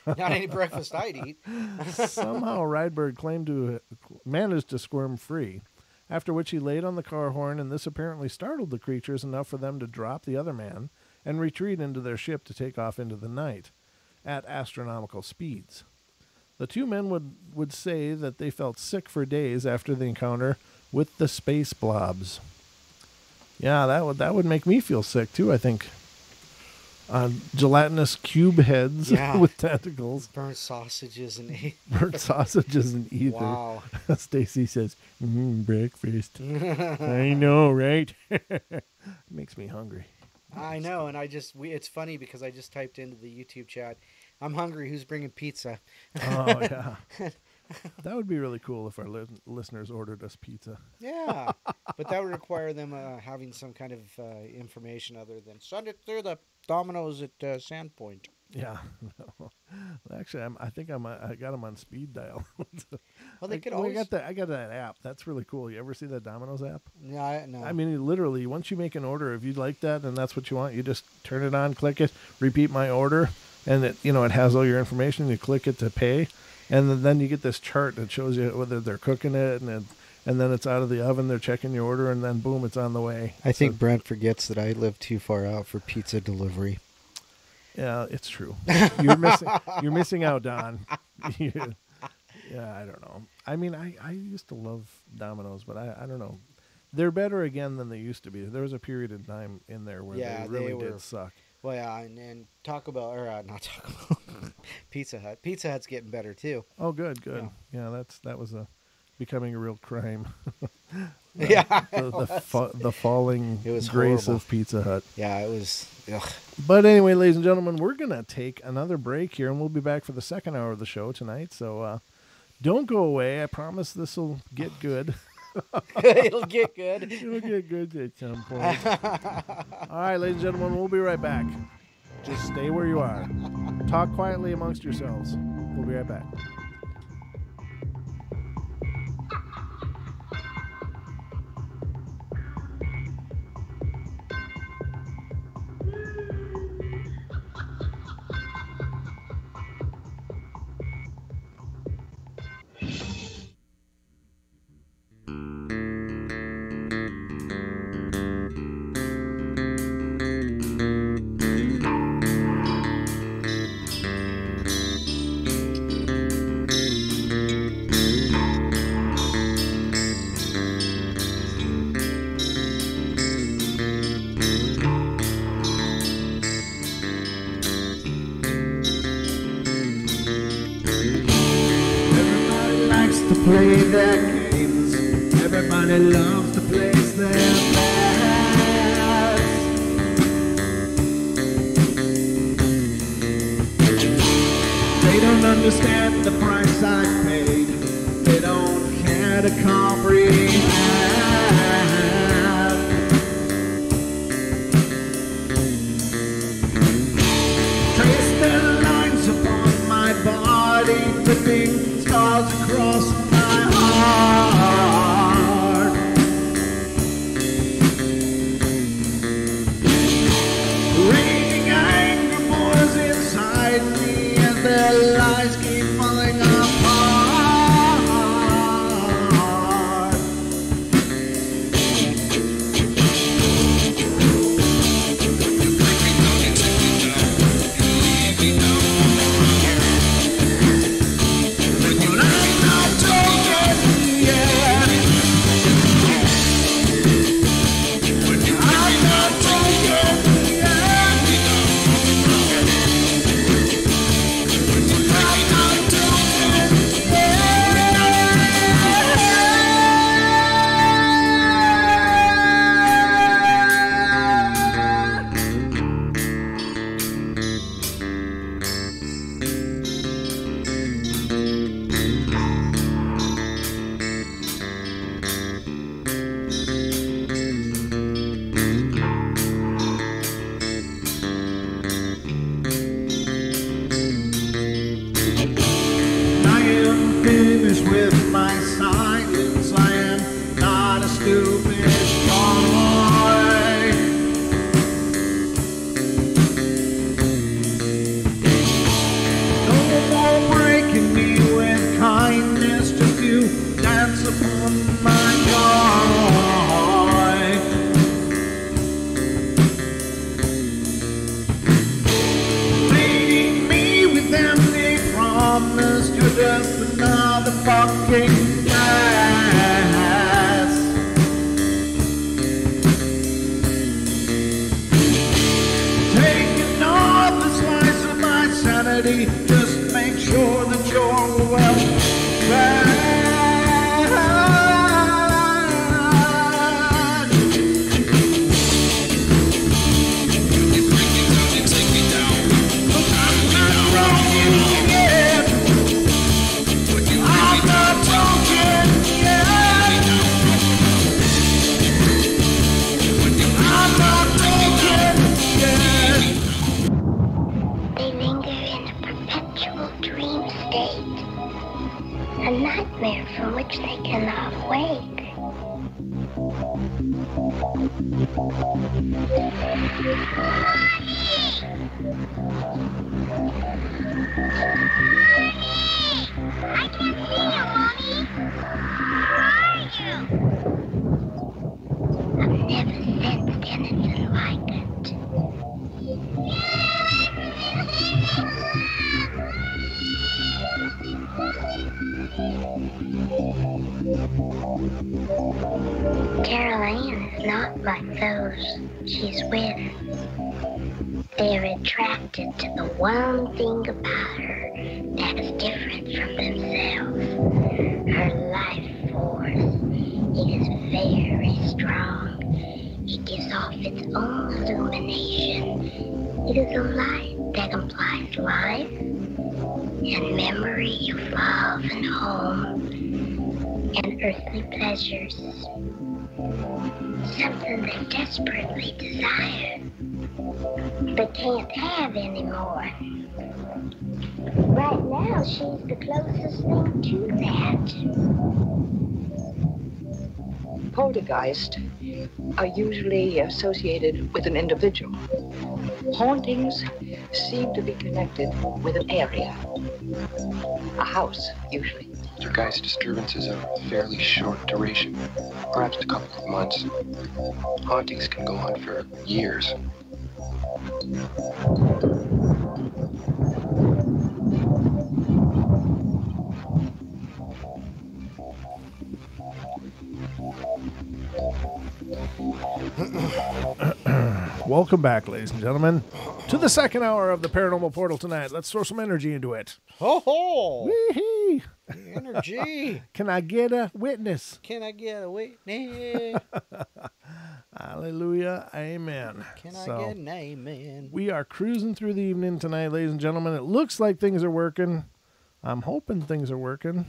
Not any breakfast I'd eat. Somehow Rydberg claimed to manage to squirm free, after which he laid on the car horn, and this apparently startled the creatures enough for them to drop the other man and retreat into their ship to take off into the night at astronomical speeds. The 2 men would say that they felt sick for days after the encounter with the space blobs. Yeah, that would make me feel sick too, I think. Gelatinous cube heads with tentacles. Burnt sausages and ether. Wow. Stacy says, breakfast. I know, right? Makes me hungry. I know, and it's funny because I just typed into the YouTube chat, I'm hungry, who's bringing pizza? Oh, yeah. That would be really cool if our listeners ordered us pizza. Yeah, but that would require them having some kind of information other than send it through the Domino's at Sandpoint. Yeah. No. Actually, I got them on speed dial. Well, they could always... I got that app. That's really cool. You ever see that Domino's app? No. I mean, literally, once you make an order, if you like that and that's what you want, you just turn it on, click it, repeat my order, and it has all your information. You click it to pay, and then you get this chart that shows you whether they're cooking it, and then it's out of the oven. They're checking your order, and then boom, it's on the way. I think Brent forgets that I live too far out for pizza delivery. Yeah, it's true. You're missing out, Don. Yeah, I don't know. I mean, I used to love Domino's, but I don't know. They're better again than they used to be. There was a period of time in there where they really did suck. Well, yeah, and Taco Bell, or not Taco Bell, Pizza Hut. Pizza Hut's getting better too. Oh, good. Yeah, that was becoming a real crime. The falling grace horrible. Of Pizza Hut. Yeah, it was. Ugh. But anyway, ladies and gentlemen, we're gonna take another break here, and we'll be back for the second hour of the show tonight. So don't go away. I promise this will get good. It'll get good. It'll get good at some point. All right, ladies and gentlemen, we'll be right back. Just stay where you are. Talk quietly amongst yourselves. We'll be right back. Play their games. Everybody loves to place their bets. They don't understand the price I paid. They don't care to comprehend. Trace their lines upon my body, dripping scars across my heart. Raging anger pours inside me as their lies keep falling apart. Carol Ann is not like those she's with. They're attracted to the one thing about her that is different from themselves. Her life force. It is very strong. It gives off its own illumination. It is a light that implies life and memory of love and home and earthly pleasures. Something they desperately desire, but can't have anymore. Right now, she's the closest thing to that. Poltergeists are usually associated with an individual. Hauntings seem to be connected with an area. A house, usually. Poltergeist disturbances are of fairly short duration, perhaps a couple of months. Hauntings can go on for years. Welcome back, ladies and gentlemen, to the second hour of the Paranormal Portal tonight. Let's throw some energy into it. Ho ho! Wee-hee. Energy. Can I get a witness? Can I get a witness? Hallelujah. Amen. Can I get an amen? We are cruising through the evening tonight, ladies and gentlemen. It looks like things are working. I'm hoping things are working.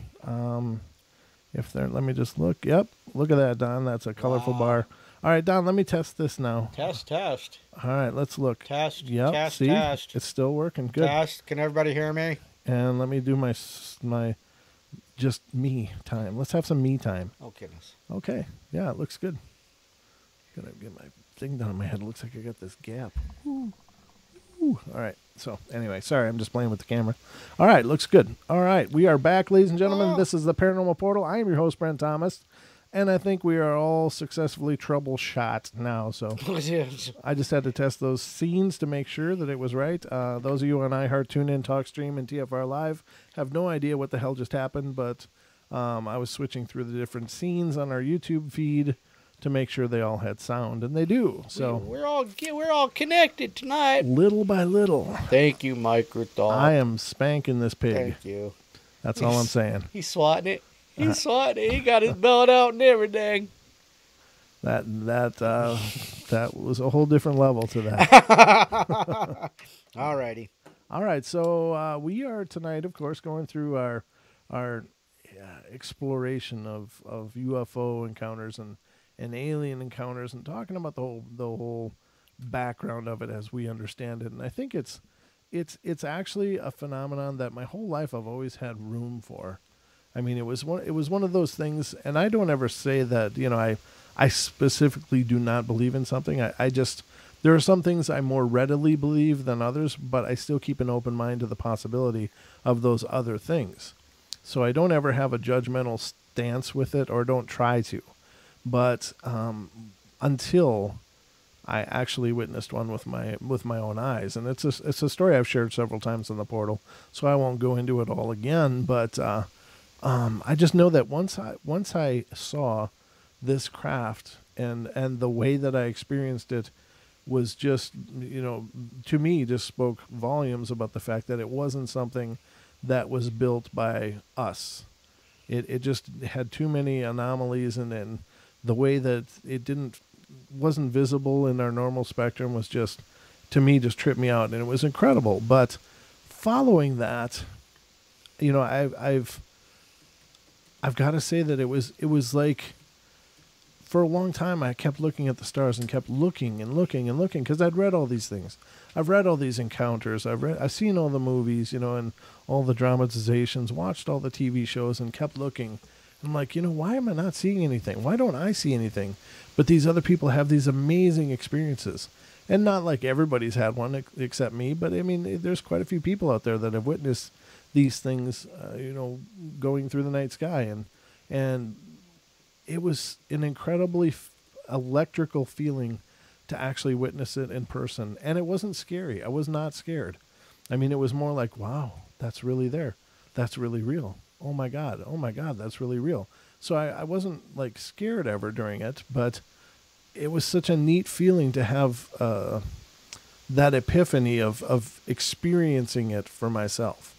If they're, let me just look. Yep. Look at that, Don. That's a colorful bar. All right, Don, let me test this now. Test. All right, let's look. Test. Yep. Test. See? Test. It's still working. Good. Test. Can everybody hear me? And let me do my just me time. Let's have some me time. Oh, goodness. Okay. Yeah, it looks good. Gotta get my thing down in my head. It looks like I got this gap. Ooh. All right. So anyway, sorry, I'm just playing with the camera. All right, looks good. All right, we are back, ladies and gentlemen. This is the Paranormal Portal. I am your host, Brent Thomas, and I think we are all successfully troubleshot now. So I just had to test those scenes to make sure that it was right. Those of you on iHeart, TuneIn, TalkStream, and TFR Live have no idea what the hell just happened, but I was switching through the different scenes on our YouTube feed to make sure they all had sound, and they do. So we're all connected tonight, little by little. Thank you, Microthought. I am spanking this pig. Thank you. That's all I'm saying. He's swatting it. He's swatting it. He got his belt out and everything. That was a whole different level to that. Alrighty. All right. So we are tonight, of course, going through our exploration of UFO encounters and alien encounters, and talking about the whole background of it as we understand it. And I think it's actually a phenomenon that my whole life I've always had room for. I mean, it was one of those things, and I don't ever say that, I specifically do not believe in something. I just, there are some things I more readily believe than others, but I still keep an open mind to the possibility of those other things. So I don't ever have a judgmental stance with it, or don't try to. But until I actually witnessed one with my own eyes, and it's a story I've shared several times on the portal, so I won't go into it all again. But I just know that once I saw this craft and the way that I experienced it was just, to me, just spoke volumes about the fact that it wasn't something that was built by us. It just had too many anomalies, and the way that it wasn't visible in our normal spectrum was just, to me, just tripped me out, and it was incredible. But following that, I've got to say that it was like, for a long time I kept looking at the stars and kept looking and looking and looking, because I'd read all these things. I've read all these encounters. I've seen all the movies, and all the dramatizations, watched all the TV shows, and kept looking. I'm like, why am I not seeing anything? Why don't I see anything? But these other people have these amazing experiences. And not like everybody's had one except me, but I mean, there's quite a few people out there that have witnessed these things, going through the night sky. And it was an incredibly electrical feeling to actually witness it in person. And it wasn't scary. I was not scared. I mean, it was more like, wow, that's really there. That's really real. oh my God, that's really real. So I wasn't like scared ever during it, but it was such a neat feeling to have that epiphany of experiencing it for myself.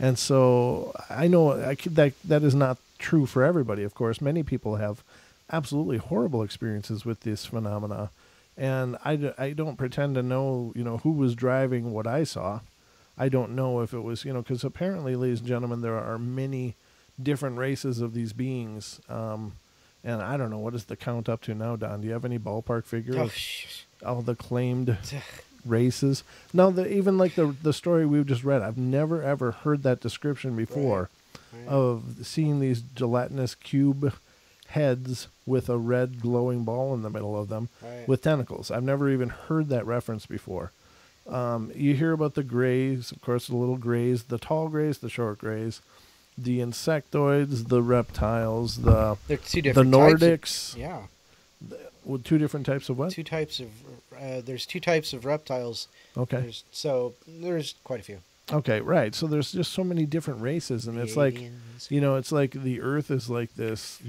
And so I know that is not true for everybody, of course. Many people have absolutely horrible experiences with this phenomena. And I don't pretend to know, who was driving what I saw. I don't know if it was, because apparently, ladies and gentlemen, there are many different races of these beings. And I don't know, what is the count up to now, Don? Do you have any ballpark figure of all the claimed races? No, even like the story we've just read, I've never, ever heard that description before of seeing these gelatinous cube heads with a red glowing ball in the middle of them with tentacles. I've never even heard that reference before. You hear about the grays, of course, the little grays, the tall grays, the short grays, the insectoids, the reptiles, the Nordics. With two different types of what? There's two types of reptiles. Okay. There's quite a few. Okay, right. So there's just so many different races, and it's like, it's like the Earth is like this,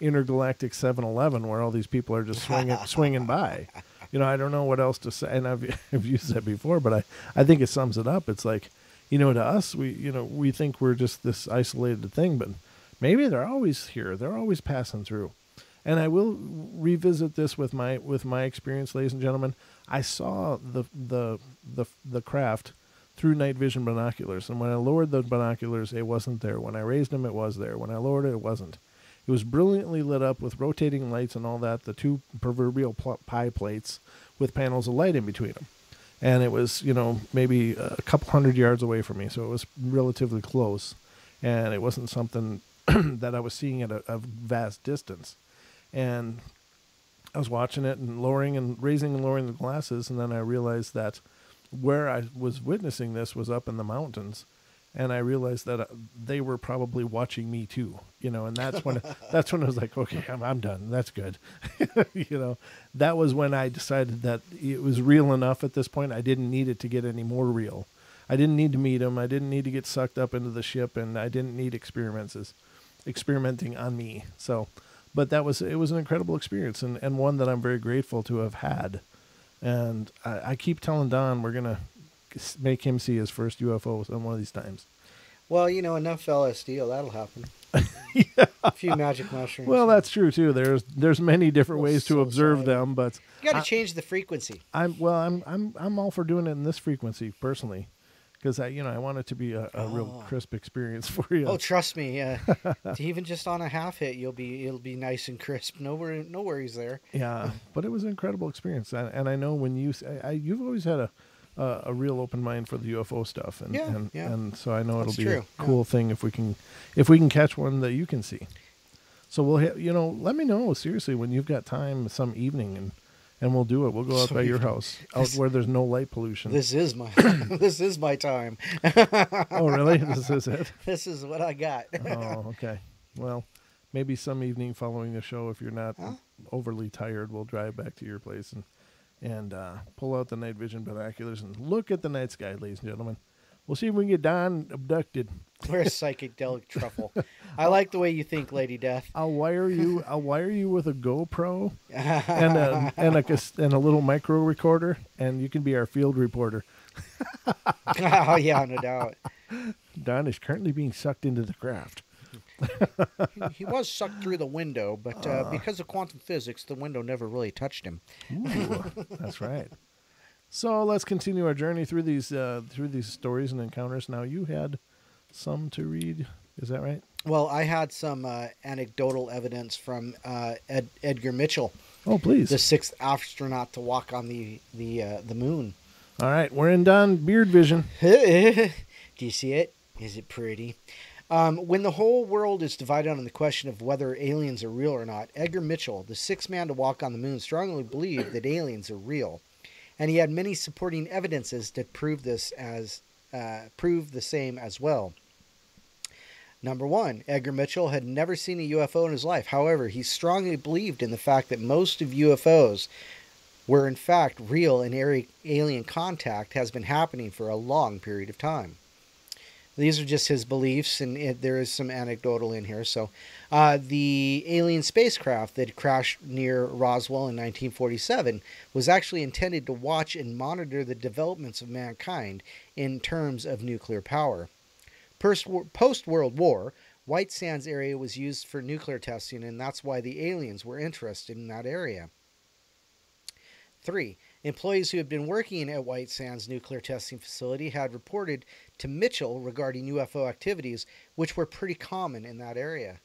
intergalactic 7-Eleven where all these people are just swinging by. I don't know what else to say, and I've used that before, but I think it sums it up. It's like, to us, we think we're just this isolated thing, but maybe they're always here. They're always passing through. And I will revisit this with my experience, ladies and gentlemen. I saw the craft through night vision binoculars, and when I lowered the binoculars, it wasn't there. When I raised them, it was there. When I lowered it, it wasn't. It was brilliantly lit up with rotating lights and all that, the two proverbial pie plates with panels of light in between them. And it was, maybe a couple hundred yards away from me, so it was relatively close. And it wasn't something that I was seeing at a vast distance. And I was watching it and raising and lowering the glasses, and then I realized that where I was witnessing this was up in the mountains. And I realized that they were probably watching me too, and that's when I was like, okay, I'm done. That's good. That was when I decided that it was real enough at this point. I didn't need it to get any more real. I didn't need to meet them. I didn't need to get sucked up into the ship, and I didn't need experimenting on me. So, but it was an incredible experience, and one that I'm very grateful to have had. And I keep telling Don we're going to make him see his first UFO on one of these times. Well, enough LSD, that'll happen. A few magic mushrooms. Well, that's true too. There's many different ways to observe them, but you got to change the frequency. I'm all for doing it in this frequency personally, because I want it to be a real crisp experience for you. Oh, trust me, even just on a half hit, it'll be nice and crisp. No worries there. Yeah, but it was an incredible experience, and I know when you've always had a real open mind for the UFO stuff, and so I know it'll be a cool thing if we can catch one that you can see. So we'll let me know seriously when you've got time some evening, and we'll do it. We'll go out by your house, out where there's no light pollution. This is my time. Oh, really? This is it? This is what I got. Oh, okay. Well, maybe some evening following the show, if you're not overly tired, we'll drive back to your place and pull out the night vision binoculars and look at the night sky, ladies and gentlemen. We'll see if we can get Don abducted. We're a psychedelic truffle. I like the way you think, Lady Death. I'll wire you with a GoPro and a little micro recorder, and you can be our field reporter. Oh yeah, no doubt. Don is currently being sucked into the craft. He was sucked through the window, but because of quantum physics, the window never really touched him. Ooh, that's right. So let's continue our journey through these stories and encounters. Now, you had some to read, is that right? Well, I had some anecdotal evidence from Edgar Mitchell. Oh, please. The sixth astronaut to walk on the moon. All right, we're in Don Beard Vision. Do you see it? Is it pretty? When the whole world is divided on the question of whether aliens are real or not, Edgar Mitchell, the sixth man to walk on the moon, strongly believed that aliens are real. And he had many supporting evidences that prove the same as well. Number one, Edgar Mitchell had never seen a UFO in his life. However, he strongly believed in the fact that most of UFOs were in fact real, and alien contact has been happening for a long period of time. These are just his beliefs, and there is some anecdotal in here. So, the alien spacecraft that crashed near Roswell in 1947 was actually intended to watch and monitor the developments of mankind in terms of nuclear power. Post-World War, White Sands area was used for nuclear testing, and that's why the aliens were interested in that area. 3. Employees who had been working at White Sands nuclear testing facility had reported to Mitchell regarding UFO activities, which were pretty common in that area.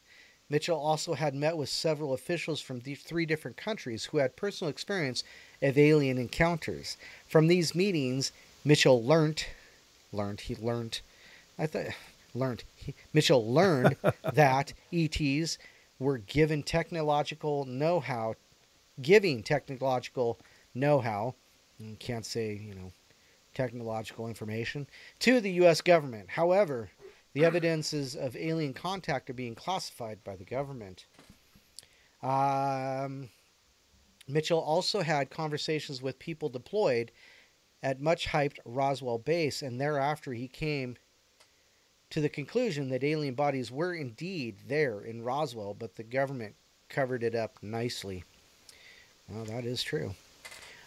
Mitchell also had met with several officials from 3 different countries who had personal experience of alien encounters. From these meetings, Mitchell Mitchell learned that ETs were giving technological know-how, can't say, technological information, to the U.S. government. However, the evidences of alien contact are being classified by the government. Mitchell also had conversations with people deployed at much hyped Roswell base, and thereafter he came to the conclusion that alien bodies were indeed there in Roswell, but the government covered it up nicely. Well, that is true.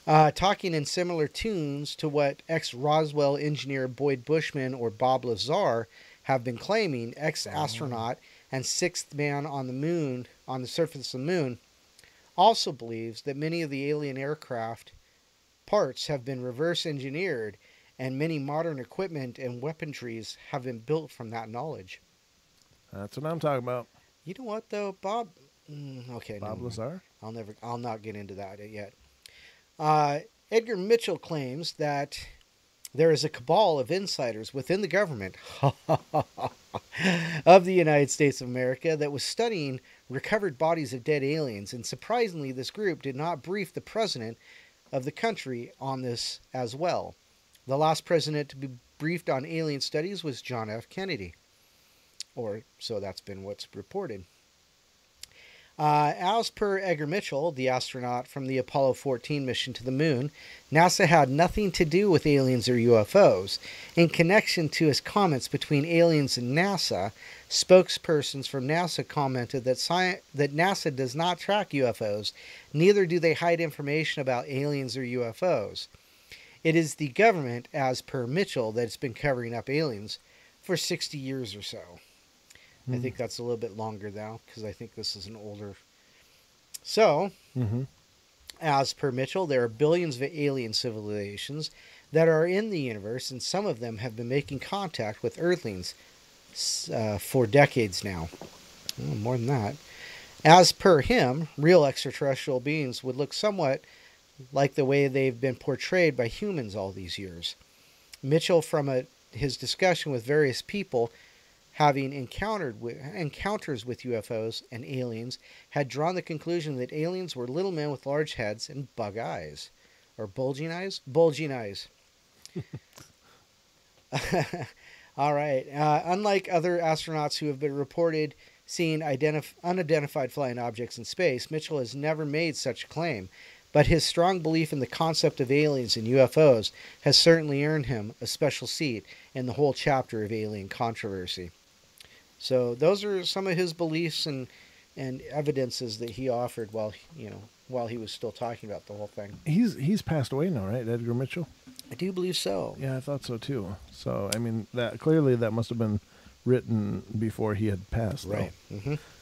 Talking in similar tunes to what ex-Roswell engineer Boyd Bushman or Bob Lazar have been claiming, ex-astronaut and 6th man on the moon, on the surface of the moon, also believes that many of the alien aircraft parts have been reverse engineered, and many modern equipment and weaponries have been built from that knowledge. That's what I'm talking about. You know what, though, Bob? Okay, Bob Lazar? I'll not get into that yet. Edgar Mitchell claims that there is a cabal of insiders within the government of the United States of America that was studying recovered bodies of dead aliens, and surprisingly, this group did not brief the president of the country on this as well. The last president to be briefed on alien studies was John F. Kennedy. Or so that's been what's reported. As per Edgar Mitchell, the astronaut from the Apollo 14 mission to the moon, NASA had nothing to do with aliens or UFOs. In connection to his comments between aliens and NASA, spokespersons from NASA commented that NASA does not track UFOs, neither do they hide information about aliens or UFOs. It is the government, as per Mitchell, that's been covering up aliens for 60 years or so. I think that's a little bit longer now, because I think this is an older. So, as per Mitchell, there are billions of alien civilizations that are in the universe, and some of them have been making contact with Earthlings for decades now. Oh, more than that. As per him, real extraterrestrial beings would look somewhat like the way they've been portrayed by humans all these years. Mitchell, from his discussion with various people having encounters with UFOs and aliens, had drawn the conclusion that aliens were little men with large heads and bug eyes. Or bulging eyes? Bulging eyes. All right. Unlike other astronauts who have been reported seeing unidentified flying objects in space, Mitchell has never made such a claim. But his strong belief in the concept of aliens and UFOs has certainly earned him a special seat in the whole chapter of alien controversy. So those are some of his beliefs and evidences that he offered while he was still talking about the whole thing. He's passed away now, right, Edgar Mitchell? I do believe so. Yeah, I thought so too. So I mean, that must have been written before he had passed, right?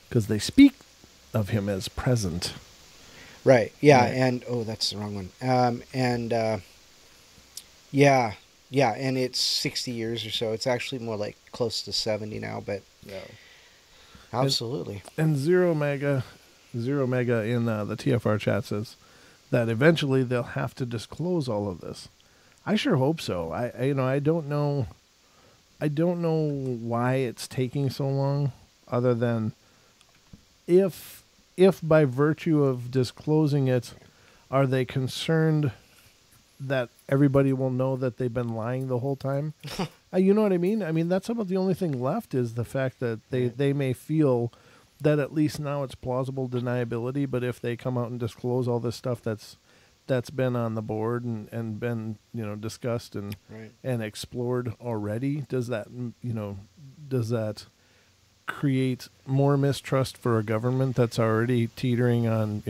Because they speak of him as present. Right. Yeah. Right. And that's the wrong one. Yeah. And it's 60 years or so. It's actually more like close to 70 now, but yeah, absolutely. And Zero Mega in the TFR chat says that eventually they'll have to disclose all of this. I sure hope so. I don't know why it's taking so long, other than if by virtue of disclosing it, are they concerned that everybody will know that they've been lying the whole time? You know what I mean? I mean, that's about the only thing left, is the fact that they may feel that at least now it's plausible deniability, but if they come out and disclose all this stuff that's that's been on the board and been, discussed and Right. and explored already? Does that, does that create more mistrust for a government that's already teetering on,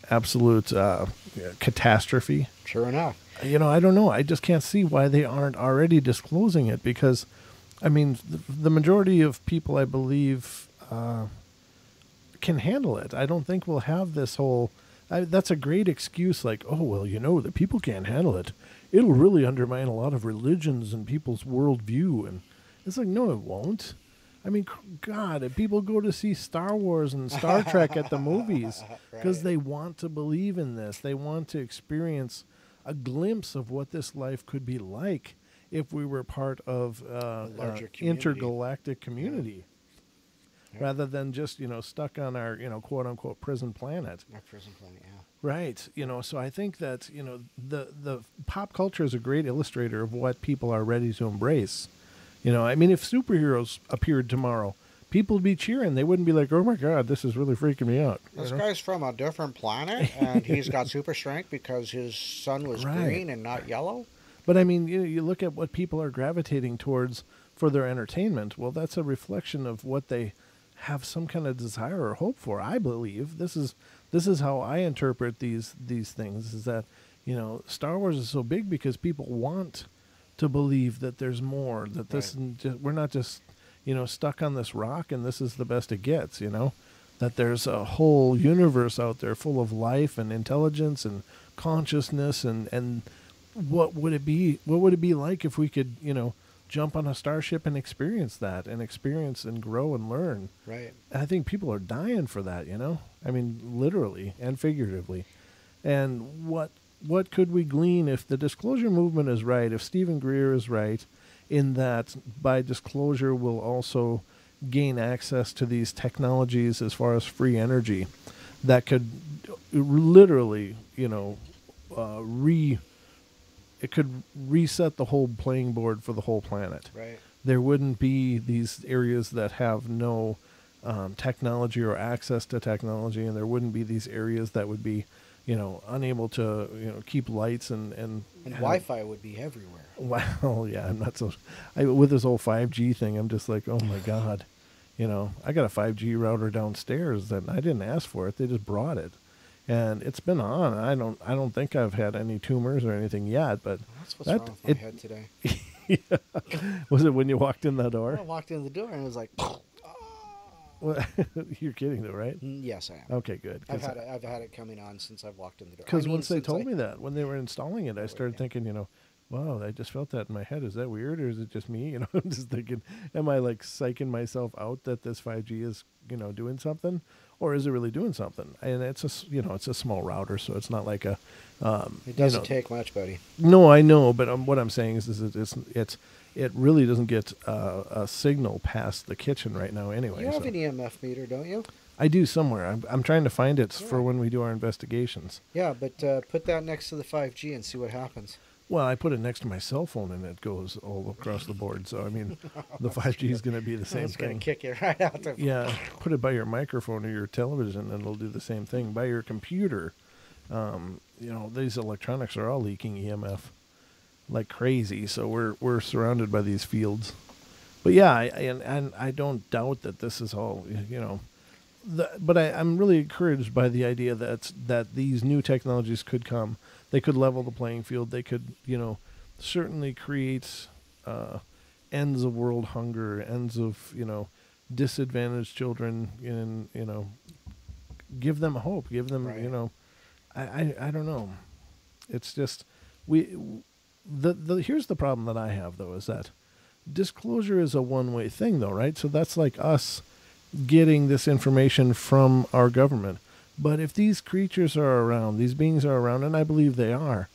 absolute catastrophe? Sure enough. I don't know. I just can't see why they aren't already disclosing it, because, I mean, the majority of people, I believe, can handle it. I don't think we'll have this whole... that's a great excuse, like, oh, well, the people can't handle it. It'll really undermine a lot of religions and people's worldview. And it's like, no, it won't. I mean, God, if people go to see Star Wars and Star Trek at the movies because Right. they want to believe in this. They want to experience a glimpse of what this life could be like if we were part of larger community. intergalactic community, Yeah. rather than just, stuck on our, quote-unquote prison planet. Our prison planet, yeah. Right. So I think that, the pop culture is a great illustrator of what people are ready to embrace. I mean, if superheroes appeared tomorrow, people would be cheering. They wouldn't be like, oh, my God, this is really freaking me out. This guy's from a different planet, and he's got super strength because his sun was Right. green and not yellow. But, I mean, you look at what people are gravitating towards for their entertainment. Well, that's a reflection of what they have some kind of desire or hope for. I believe this is how I interpret these things, is that, Star Wars is so big because people want to believe that there's more, that this we're not just, stuck on this rock and this is the best it gets, that there's a whole universe out there full of life and intelligence and consciousness, and what would it be like if we could, jump on a starship and experience that and grow and learn. Right. I think people are dying for that, I mean, literally and figuratively. And what could we glean if the disclosure movement is right, if Stephen Greer is right, in that by disclosure we'll also gain access to these technologies as far as free energy that could literally, it could reset the whole playing board for the whole planet. Right. There wouldn't be these areas that have no technology or access to technology, and there wouldn't be these areas that would be, unable to, keep lights and Wi-Fi would be everywhere. Well, yeah, I'm not so... with this whole 5G thing, I'm just like, oh, my God. I got a 5G router downstairs that I didn't ask for it. They just brought it. And it's been on. I don't think I've had any tumors or anything yet, but... That's what's wrong with my head today. Yeah. Was it when you walked in the door? I walked in the door and it was like... Well, you're kidding, though, right? Yes, I am. Okay, good. I've had it coming on since I've walked in the door. Because once they told me that, when they were installing it, I started thinking, wow, I just felt that in my head. Is that weird, or is it just me? I'm just thinking, am I like psyching myself out that this 5G is, doing something, or is it really doing something? And it's it's a small router, so it's not like a. It doesn't take much, buddy. No, I know, but what I'm saying is it really doesn't get a signal past the kitchen right now anyway. You have an EMF meter, don't you? I do somewhere. I'm trying to find it for when we do our investigations. Yeah, but put that next to the 5G and see what happens. Well, I put it next to my cell phone and it goes all across the board. So, I mean, the 5G is going to be the same It's thing. going to kick you right out there. Yeah, put it by your microphone or your television and it'll do the same thing. By your computer, these electronics are all leaking EMF like crazy. So we're surrounded by these fields. But yeah, I don't doubt that this is all, but I'm really encouraged by the idea that these new technologies could come. They could level the playing field. They could, certainly create ends of world hunger, ends of, disadvantaged children, and, give them hope, give them, Right. I don't know. It's just, here's the problem that I have, though, is that disclosure is a one-way thing, though, right? So that's like us getting this information from our government. But if these creatures are around, these beings are around, and I believe they are,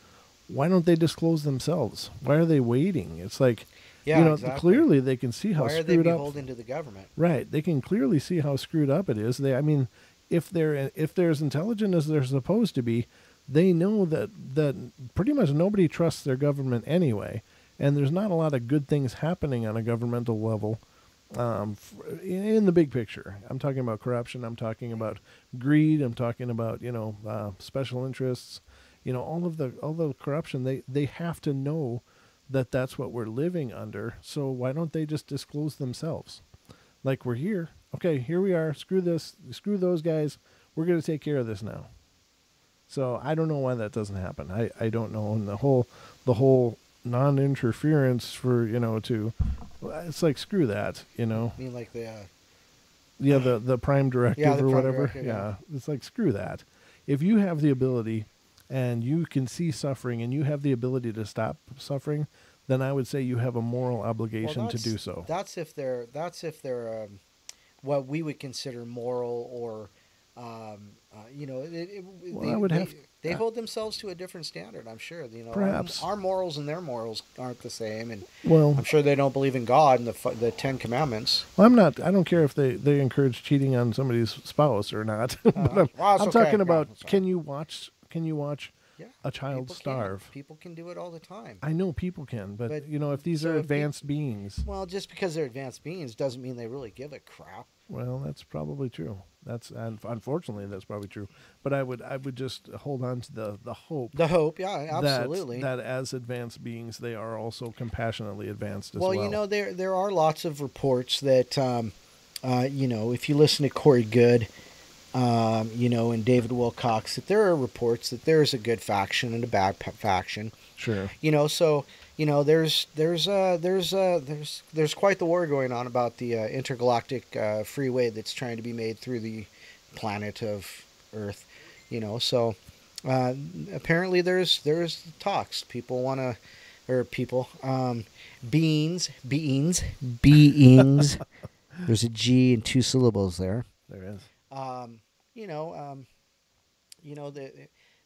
why don't they disclose themselves? Why are they waiting? It's like, exactly. clearly they can see how Why are they screwed up. beholden to the government? Right, they can clearly see how screwed up it is. If they're as intelligent as they're supposed to be, they know that pretty much nobody trusts their government anyway, and there's not a lot of good things happening on a governmental level. In the big picture, I'm talking about corruption. I'm talking about greed. I'm talking about special interests. all the corruption. They have to know that that's what we're living under. So why don't they just disclose themselves? Like, we're here. Okay, here we are. Screw this. Screw those guys. We're going to take care of this now. So I don't know why that doesn't happen. I don't know. And the whole non-interference for, it's like, screw that, You mean like the... the prime directive the or prime whatever. directive, Yeah. It's like, screw that. If you have the ability and you can see suffering and you have the ability to stop suffering, then I would say you have a moral obligation to do so. That's if they're what we would consider moral, or they hold themselves to a different standard. I'm sure. Perhaps our morals and their morals aren't the same, and well, I'm sure they don't believe in God and the 10 Commandments. Well, I don't care if they encourage cheating on somebody's spouse or not. But I'm talking about, can you watch a child starve? People can do it all the time. I know people can, but if these are advanced beings. Well, just because they're advanced beings doesn't mean they really give a crap. Well, that's probably true. Unfortunately, that's probably true. But I would just hold on to the hope. The hope, yeah, absolutely. That as advanced beings, they are also compassionately advanced as well. Well, there are lots of reports that, if you listen to Corey Good, and David Wilcox, that there are reports that there is a good faction and a bad faction. Sure. So there's quite the war going on about the intergalactic freeway that's trying to be made through the planet of Earth. So apparently there's talks. People want to, or people, beings. There's a G and 2 syllables there. There is.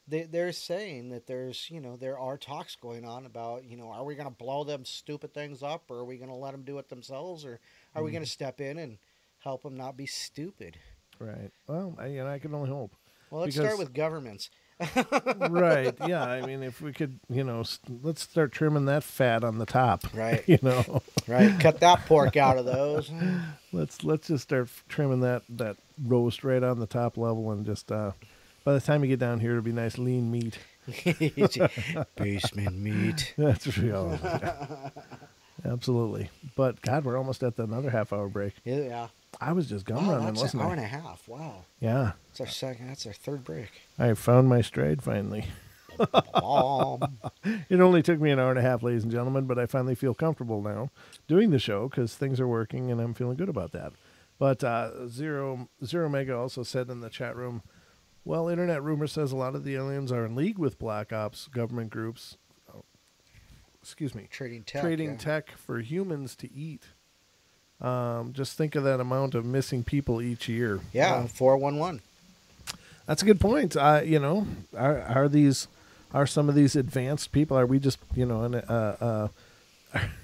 They're saying that there are talks going on about, are we going to blow them stupid things up, or are we going to let them do it themselves, or are we going to step in and help them not be stupid? Right. Well, I can only hope. Well, let's start with governments. Right. Yeah. I mean, if we could, let's start trimming that fat on the top. Right. Right. Cut that pork out of those. Let's just start trimming that roast right on the top level, and just by the time you get down here, it'll be nice lean meat. Basement meat. That's real. Yeah. Absolutely. But God, we're almost at another half-hour break. Yeah. I was just gum running, wasn't I? That's an hour and a half. Wow. Yeah. That's our third break. I found my stride finally. It only took me an hour and a half, ladies and gentlemen, but I finally feel comfortable now doing the show because things are working and I'm feeling good about that. But Zero Mega also said in the chat room, well, Internet Rumor says a lot of the aliens are in league with Black Ops government groups. Trading tech for humans to eat. Just think of that amount of missing people each year. Yeah, 411. That's a good point. Are some of these advanced people? Are we just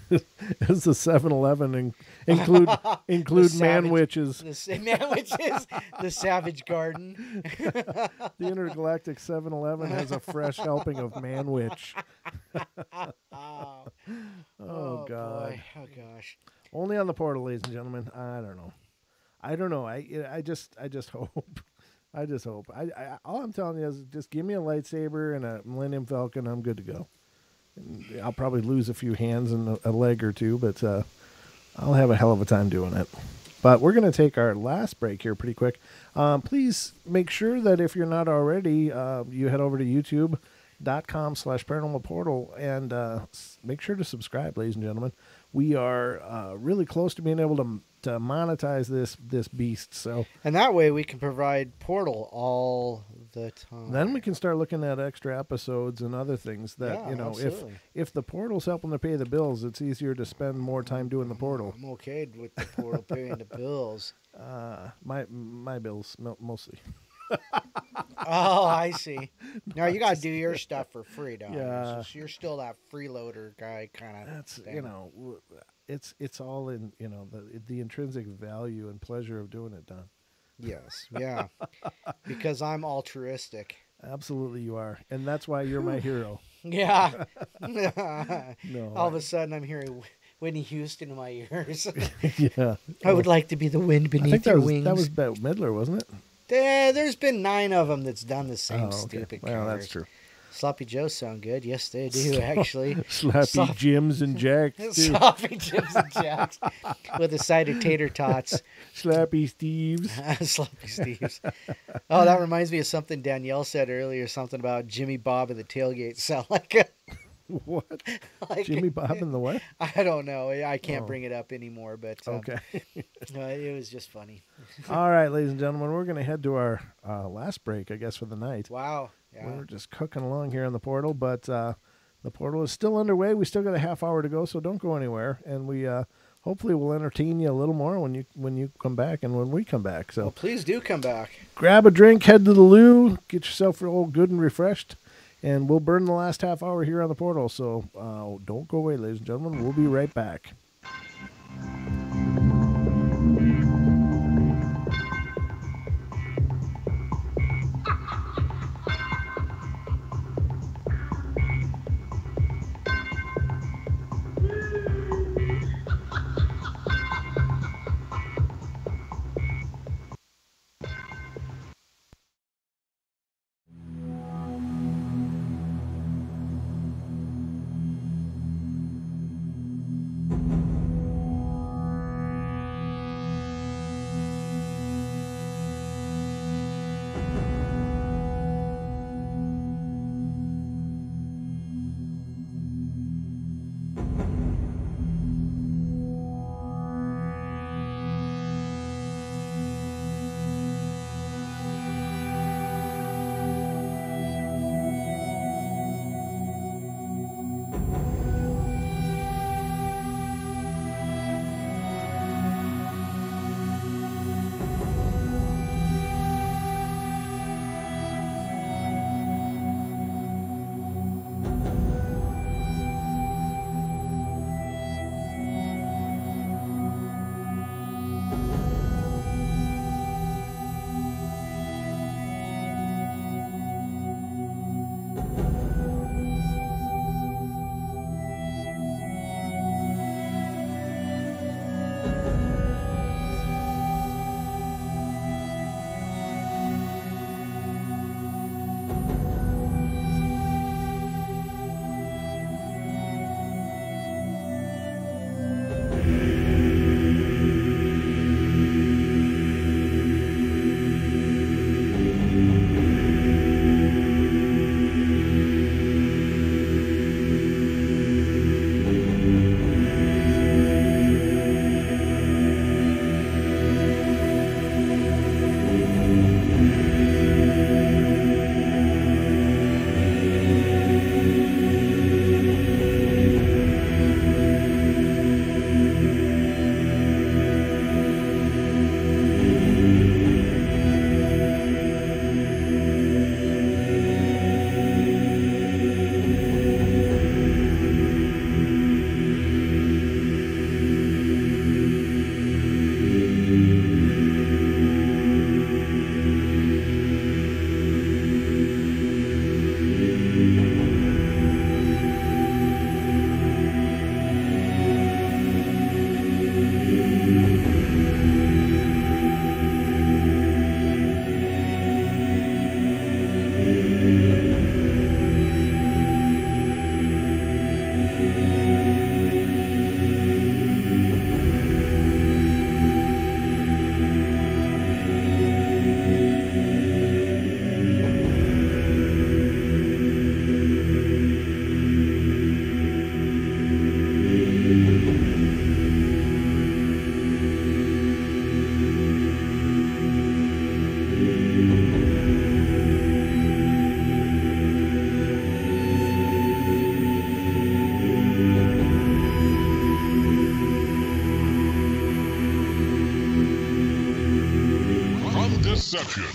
is the 7-Eleven include man-witches? The man-witches, the Savage Garden. The intergalactic 7-Eleven has a fresh helping of man-witch. Oh God! Boy. Oh gosh! Only on the portal, ladies and gentlemen. I don't know. I just hope. I just hope. All I'm telling you is just give me a lightsaber and a Millennium Falcon. I'm good to go. And I'll probably lose a few hands and a leg or two, but I'll have a hell of a time doing it. But we're going to take our last break here pretty quick. Please make sure that if you're not already, you head over to youtube.com/paranormal portal and make sure to subscribe, ladies and gentlemen. We are really close to being able to monetize this beast. So, and that way we can provide Portal all the time. Then we can start looking at extra episodes and other things that, if the Portal's helping to pay the bills, it's easier to spend more time doing the Portal. I'm okay with the Portal paying the bills. My bills mostly. Oh, I see. Now you got to do your stuff for free, don't you? Yeah. So you're still that freeloader guy kind of. That's thing. It's all in the intrinsic value and pleasure of doing it, Don. Yes, yeah. Because I'm altruistic. Absolutely, you are, and that's why you're my hero. Yeah. No. All of a sudden, I'm hearing Whitney Houston in my ears. Yeah. I would like to be the wind beneath your wings. That was Bette Midler, wasn't it? There's been 9 of them that's done the same stupid Well, covers. that's true. Sloppy Joes sound good. Yes, they do, actually. Slappy Jims and Jacks, too. Sloppy Jims and Jacks with a side of tater tots. Slappy Steves. Sloppy Steves. Oh, that reminds me of something Danielle said earlier, something about Jimmy Bob and the tailgate sound like a... What? Like, Jimmy Bob and the what? I don't know. I can't bring it up anymore, but Okay. it was just funny. All right, ladies and gentlemen, we're going to head to our last break, I guess, for the night. Wow. Yeah. We're just cooking along here on the portal, but the portal is still underway. We still got a half hour to go, so don't go anywhere. And we hopefully will entertain you a little more when you come back and when we come back. So Well, please do come back. grab a drink, head to the loo, get yourself all good and refreshed, and we'll burn the last half hour here on the portal. So don't go away, ladies and gentlemen. We'll be right back. Deception.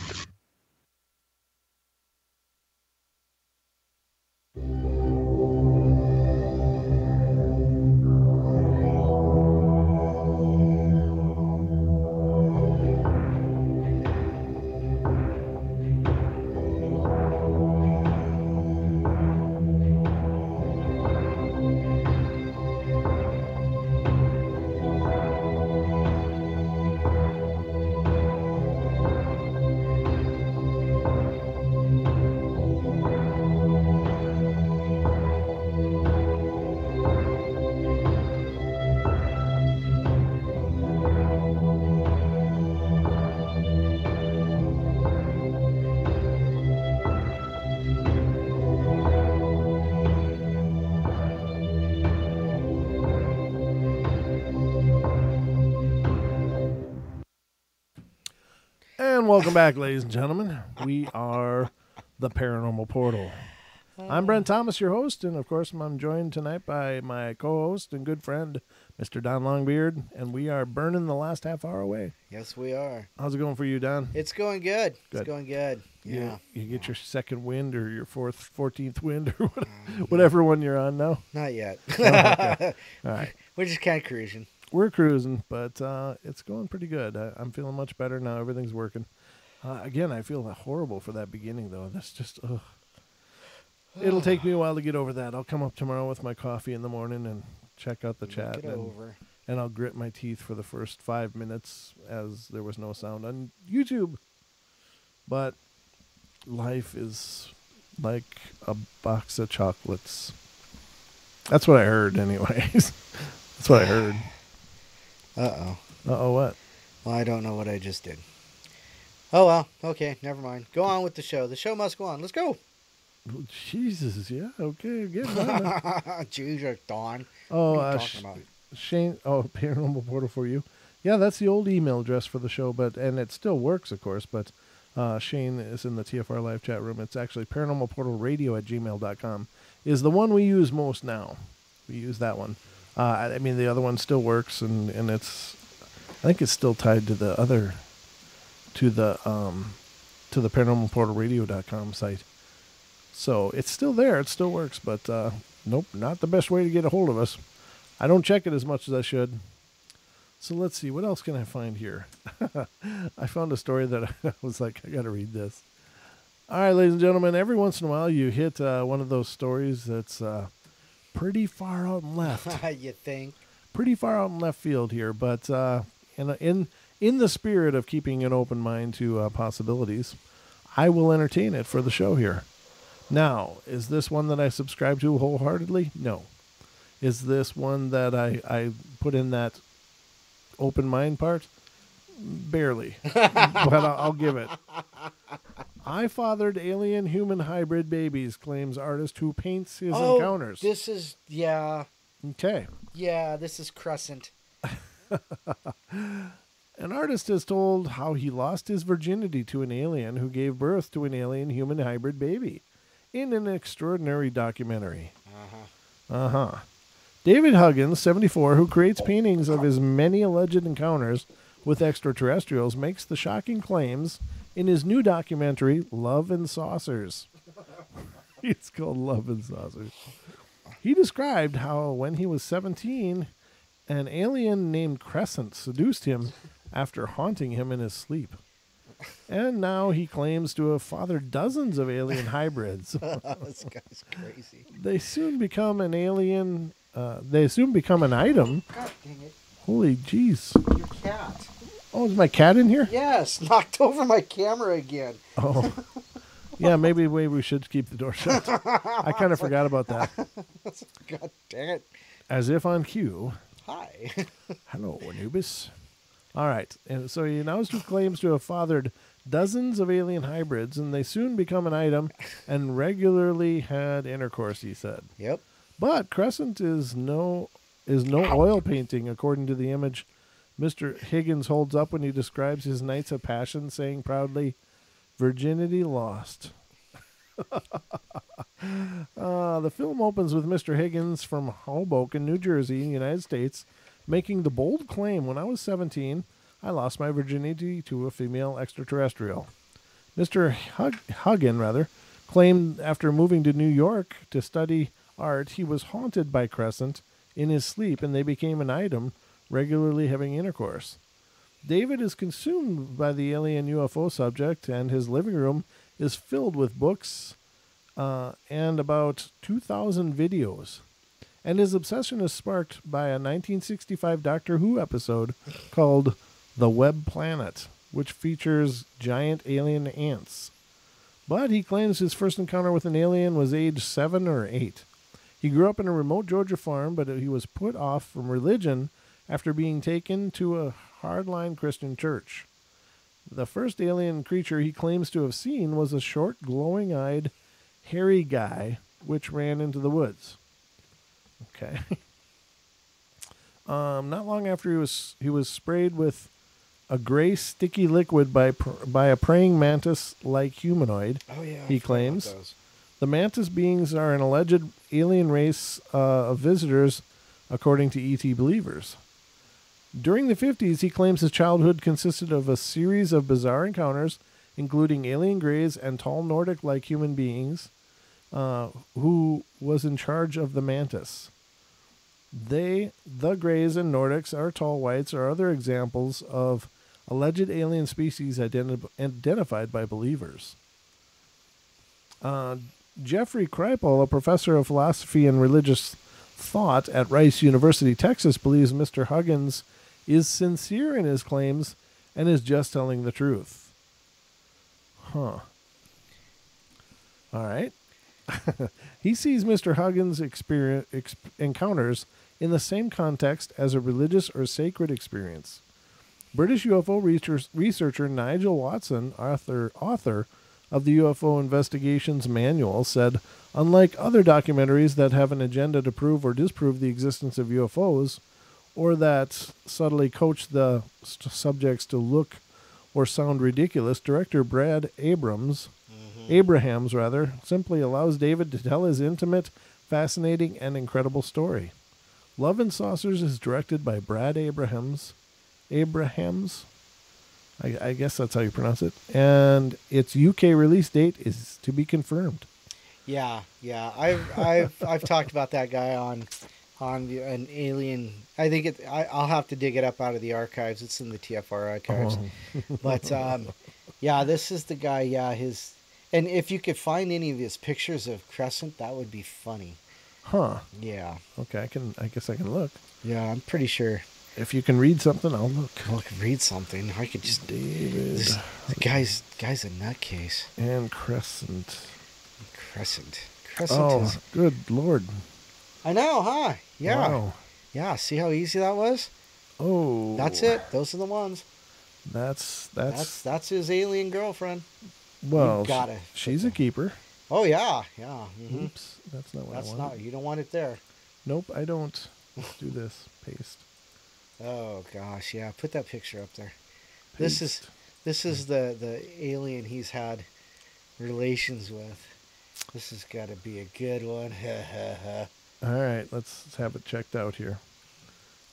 And welcome back, ladies and gentlemen. We are the Paranormal Portal. I'm Brent Thomas, your host, and of course I'm joined tonight by my co-host and good friend, Mr. Don Longbeard, and we are burning the last half hour away. Yes, we are. How's it going for you, Don? It's going good. It's going good. Yeah. You get your second wind or your 14th wind or whatever one you're on now? Not yet. Oh, okay. All right. We're just kind of cruising. We're cruising, but it's going pretty good. I'm feeling much better now. Everything's working. Again, I feel horrible for that beginning, though. That's just, ugh. It'll take me a while to get over that. I'll come up tomorrow with my coffee in the morning and check out the chat. And I'll grit my teeth for the first 5 minutes as there was no sound on YouTube. But life is like a box of chocolates. That's what I heard anyways. That's what I heard. Uh-oh. Uh-oh what? Well, I don't know what I just did. Oh, well. Okay, never mind. Go on with the show. The show must go on. Let's go. Well, Jesus, yeah, okay, again. Jesus, Dawn. Oh, what are you talking about? Shane, Paranormal Portal for you. Yeah, that's the old email address for the show, and it still works, of course, but Shane is in the TFR live chat room. It's actually paranormalportalradio@gmail.com is the one we use most now. We use that one. I mean, the other one still works, and it's, I think it's still tied to the other, to the paranormalportalradio.com site. So it's still there. It still works, but nope, not the best way to get a hold of us. I don't check it as much as I should. So let's see. What else can I find here? I found a story that I was like, I got to read this. All right, ladies and gentlemen, every once in a while you hit one of those stories that's pretty far out and left. You think? Pretty far out in left field here, but in the spirit of keeping an open mind to possibilities, I will entertain it for the show here. Now, is this one that I subscribe to wholeheartedly? No. Is this one that I put in that open mind part? Barely. But I'll give it. I fathered alien human hybrid babies, claims artist who paints his encounters. This is, yeah. Okay. Yeah, this is Crescent. An artist has told how he lost his virginity to an alien who gave birth to an alien human hybrid baby in an extraordinary documentary. David Huggins, 74, who creates paintings of his many alleged encounters with extraterrestrials, makes the shocking claims in his new documentary, Love and Saucers. It's called Love and Saucers. He described how when he was 17, an alien named Crescent seduced him after haunting him in his sleep. And now he claims to have fathered dozens of alien hybrids. This guy's crazy. They soon become an alien. They soon become an item. God dang it. Holy jeez. Your cat. Oh, is my cat in here? Yes, knocked over my camera again. Oh. Yeah, maybe we should keep the door shut. I kind of forgot about that. God dang it. As if on cue. Hi. Hello, Anubis. All right. And so he now claims to have fathered dozens of alien hybrids, and they soon become an item and regularly had intercourse, he said. Yep. But Crescent is no oil painting, according to the image Mr. Higgins holds up when he describes his nights of passion, saying proudly, "Virginity lost." The film opens with Mr. Higgins from Hoboken, New Jersey, United States, making the bold claim, "When I was 17, I lost my virginity to a female extraterrestrial." Mr. Huggin claimed after moving to New York to study art, he was haunted by Crescent in his sleep, and they became an item, regularly having intercourse. David is consumed by the alien UFO subject, and his living room is filled with books and about 2,000 videos. And his obsession is sparked by a 1965 Doctor Who episode called The Web Planet, which features giant alien ants. But he claims his first encounter with an alien was age 7 or 8. He grew up in a remote Georgia farm, but he was put off from religion after being taken to a hardline Christian church. The first alien creature he claims to have seen was a short, glowing-eyed, hairy guy which ran into the woods. Okay. Not long after he was sprayed with a gray sticky liquid by a praying mantis-like humanoid. Oh yeah, he claims. The mantis beings are an alleged alien race of visitors, according to ET believers. During the 50s, he claims his childhood consisted of a series of bizarre encounters, including alien greys and tall Nordic-like human beings, who was in charge of the mantis. The greys and Nordics, are tall whites, are other examples of alleged alien species identified by believers. Jeffrey Kripal, a professor of philosophy and religious thought at Rice University, Texas, believes Mr. Huggins is sincere in his claims and is just telling the truth. Huh. All right. He sees Mr. Huggins' encounters in the same context as a religious or sacred experience. British UFO researcher Nigel Watson, author of the UFO Investigations Manual, said, unlike other documentaries that have an agenda to prove or disprove the existence of UFOs, or that subtly coach the subjects to look or sound ridiculous, director Brad Abrahams simply allows David to tell his intimate, fascinating, and incredible story. Love and Saucers is directed by Brad Abrahams. I guess that's how you pronounce it. And its UK release date is to be confirmed. Yeah. I've talked about that guy on an alien. I think I'll have to dig it up out of the archives. It's in the TFR archives. Oh. But yeah, this is the guy. Yeah, and if you could find any of his pictures of Crescent, that would be funny. Huh. Yeah. Okay, I guess I can look. Yeah, I'm pretty sure. If you can read something, I'll look. I can read something. I could just. David. The guy's a nutcase. And Crescent. Crescent Oh, is... good Lord. I know, huh? Yeah. Wow. Yeah, see how easy that was? Oh. That's it. Those are the ones. That's his alien girlfriend. Well, she's a keeper. Oh, yeah. Yeah. Mm-hmm. Oops. That's not what I want. Not. You don't want it there. Nope, I don't. Let's do this. Paste. Oh, gosh. Yeah, put that picture up there. Paste. This is the alien he's had relations with. This has got to be a good one. All right, let's have it checked out here.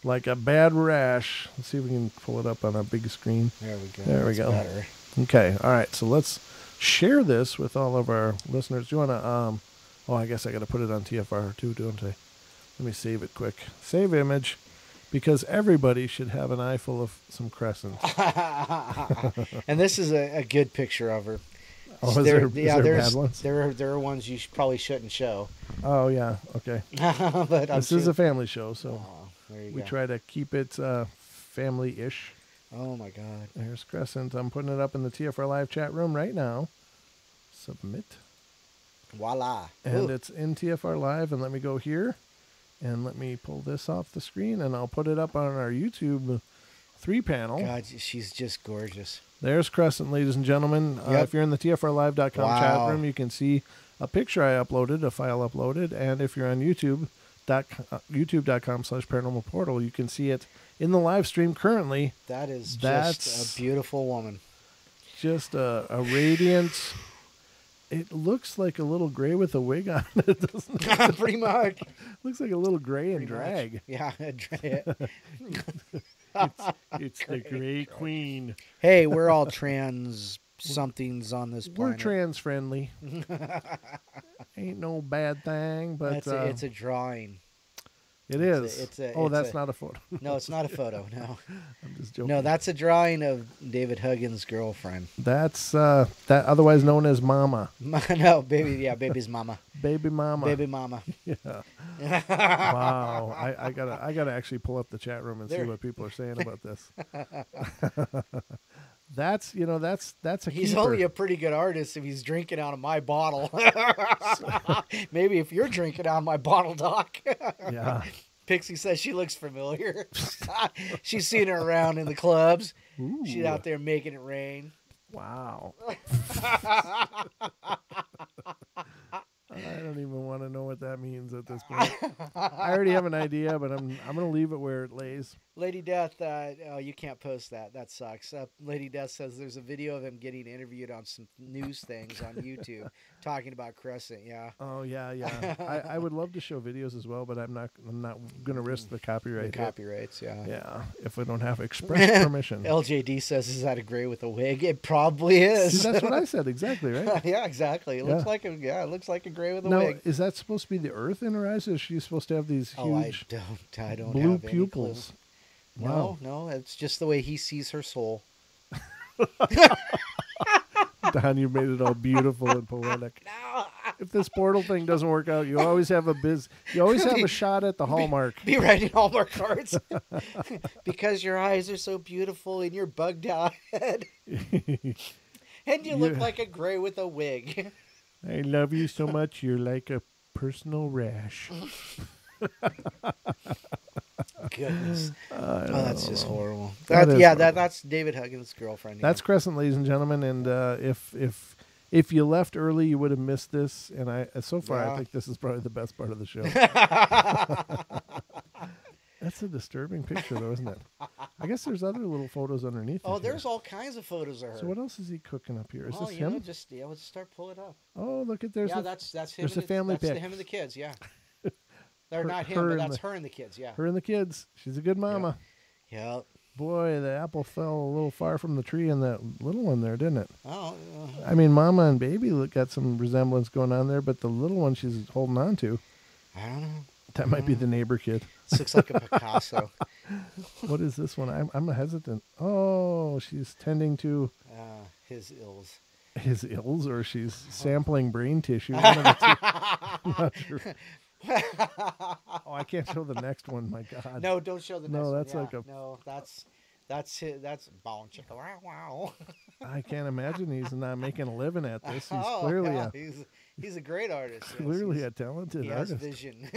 Like a bad rash. Let's see if we can pull it up on a big screen. There we go. There we go. Better. Okay, all right. So let's share this with all of our listeners. Do you want to, I guess I got to put it on TFR too, don't I? Let me save it quick. Save image, because everybody should have an eye full of some crescents. And this is a good picture of her. Oh, is there bad ones? There are ones you probably shouldn't show. Oh, yeah. Okay. But this is a family show, so we go. try to keep it family-ish. Oh, my God. There's Crescent. I'm putting it up in the TFR Live chat room right now. Submit. Voila. And Ooh. it's in TFR Live. And let me go here. And let me pull this off the screen. And I'll put it up on our YouTube 3-panel. God, she's just gorgeous. There's Crescent, ladies and gentlemen. Yep. If you're in the TFRLive.com Wow. chat room, you can see a picture I uploaded, a file uploaded. And if you're on YouTube.com/Paranormal Portal, you can see it in the live stream currently. That's just a beautiful woman. Just a radiant. It looks like a little gray with a wig on it, doesn't it? Pretty much. Looks like a little gray in drag. Much. Yeah, It's the Gray Queen. Hey, we're all trans somethings on this planet. We're trans friendly. Ain't no bad thing, but it's a drawing. It is. That's not a photo. No, it's not a photo. No, I'm just joking. No, that's a drawing of David Huggins' girlfriend. That's that otherwise known as Mama. No, baby. Yeah, baby's mama. Baby Mama. Baby mama. Yeah. Wow. I gotta actually pull up the chat room and see what people are saying about this. That's a He's keeper. only a pretty good artist if he's drinking out of my bottle. Maybe if you're drinking out of my bottle, Doc. Yeah. Pixie says she looks familiar. She's seen her around in the clubs. Ooh. She's out there making it rain. Wow. I don't even want to know what that means at this point. I already have an idea, but I'm going to leave it where it lays. Lady Death, oh, you can't post that. That sucks. Lady Death says there's a video of him getting interviewed on some news things on YouTube talking about Crescent. Yeah. Oh yeah. I would love to show videos as well, but I'm not going to risk the copyright. The copyrights, yeah. Yeah, if we don't have express permission. LJD says, "Is that a gray with a wig?" It probably is. See, that's what I said exactly, right? Yeah, exactly. It looks like it looks like a gray with a wig. Is that supposed to be the Earth in her eyes? Or is she supposed to have these huge I don't blue have any pupils? clue. Wow. No, it's just the way he sees her soul. Don, you made it all beautiful and poetic. No. If this portal thing doesn't work out, you always have a shot at the Hallmark. Be writing Hallmark cards. Because your eyes are so beautiful and you're bugged out head. And you look like a gray with a wig. I love you so much, you're like a personal rash. Goodness. That's just horrible. Horrible. That's David Huggins' girlfriend. Yeah. That's Crescent, ladies and gentlemen. And if you left early, you would have missed this. And I think this is probably the best part of the show. That's a disturbing picture, though, isn't it? I guess there's other little photos underneath. Oh, there's all kinds of photos of her. So what else is he cooking up here? Is this him? him? Let's start pulling it up. Oh, look at that's him. There's a family pic. That's him and the kids. Yeah. They're not him, but that's her and the kids. Yeah. Her and the kids. She's a good mama. Yeah. Boy, the apple fell a little far from the tree in that little one there, didn't it? Oh. I mean, mama and baby got some resemblance going on there, but the little one she's holding on to. I don't know. That might be the neighbor kid. This looks like a Picasso. What is this one? I'm hesitant. Oh, she's tending to his ills. His ills, or she's sampling brain tissue. One of the two. I'm not sure. Oh, I can't show the next one. My God. No, don't show the next one. No, that's like a. No, that's it. That's bone chicka. Wow. I can't imagine he's not making a living at this. He's clearly he's a great artist. Clearly a talented artist. He has vision.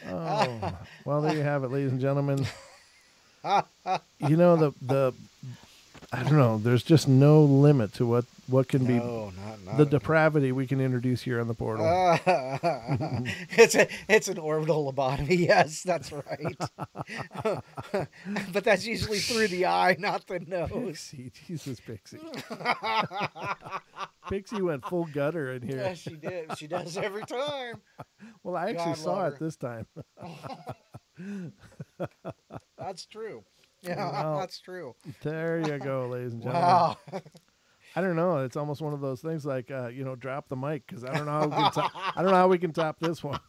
Oh, well, there you have it, ladies and gentlemen. You know, the I don't know. There's just no limit to what can be the depravity we can introduce here on the portal. It's an orbital lobotomy. Yes, that's right. But that's usually through the eye, not the nose. Pixie, Jesus, Pixie. Pixie went full gutter in here. Yes, she did. She does every time. Well, I actually saw it this time. That's true. Yeah, that's true. There you go, ladies and gentlemen. Wow. I don't know. It's almost one of those things like, drop the mic, because I don't know how we can top this one.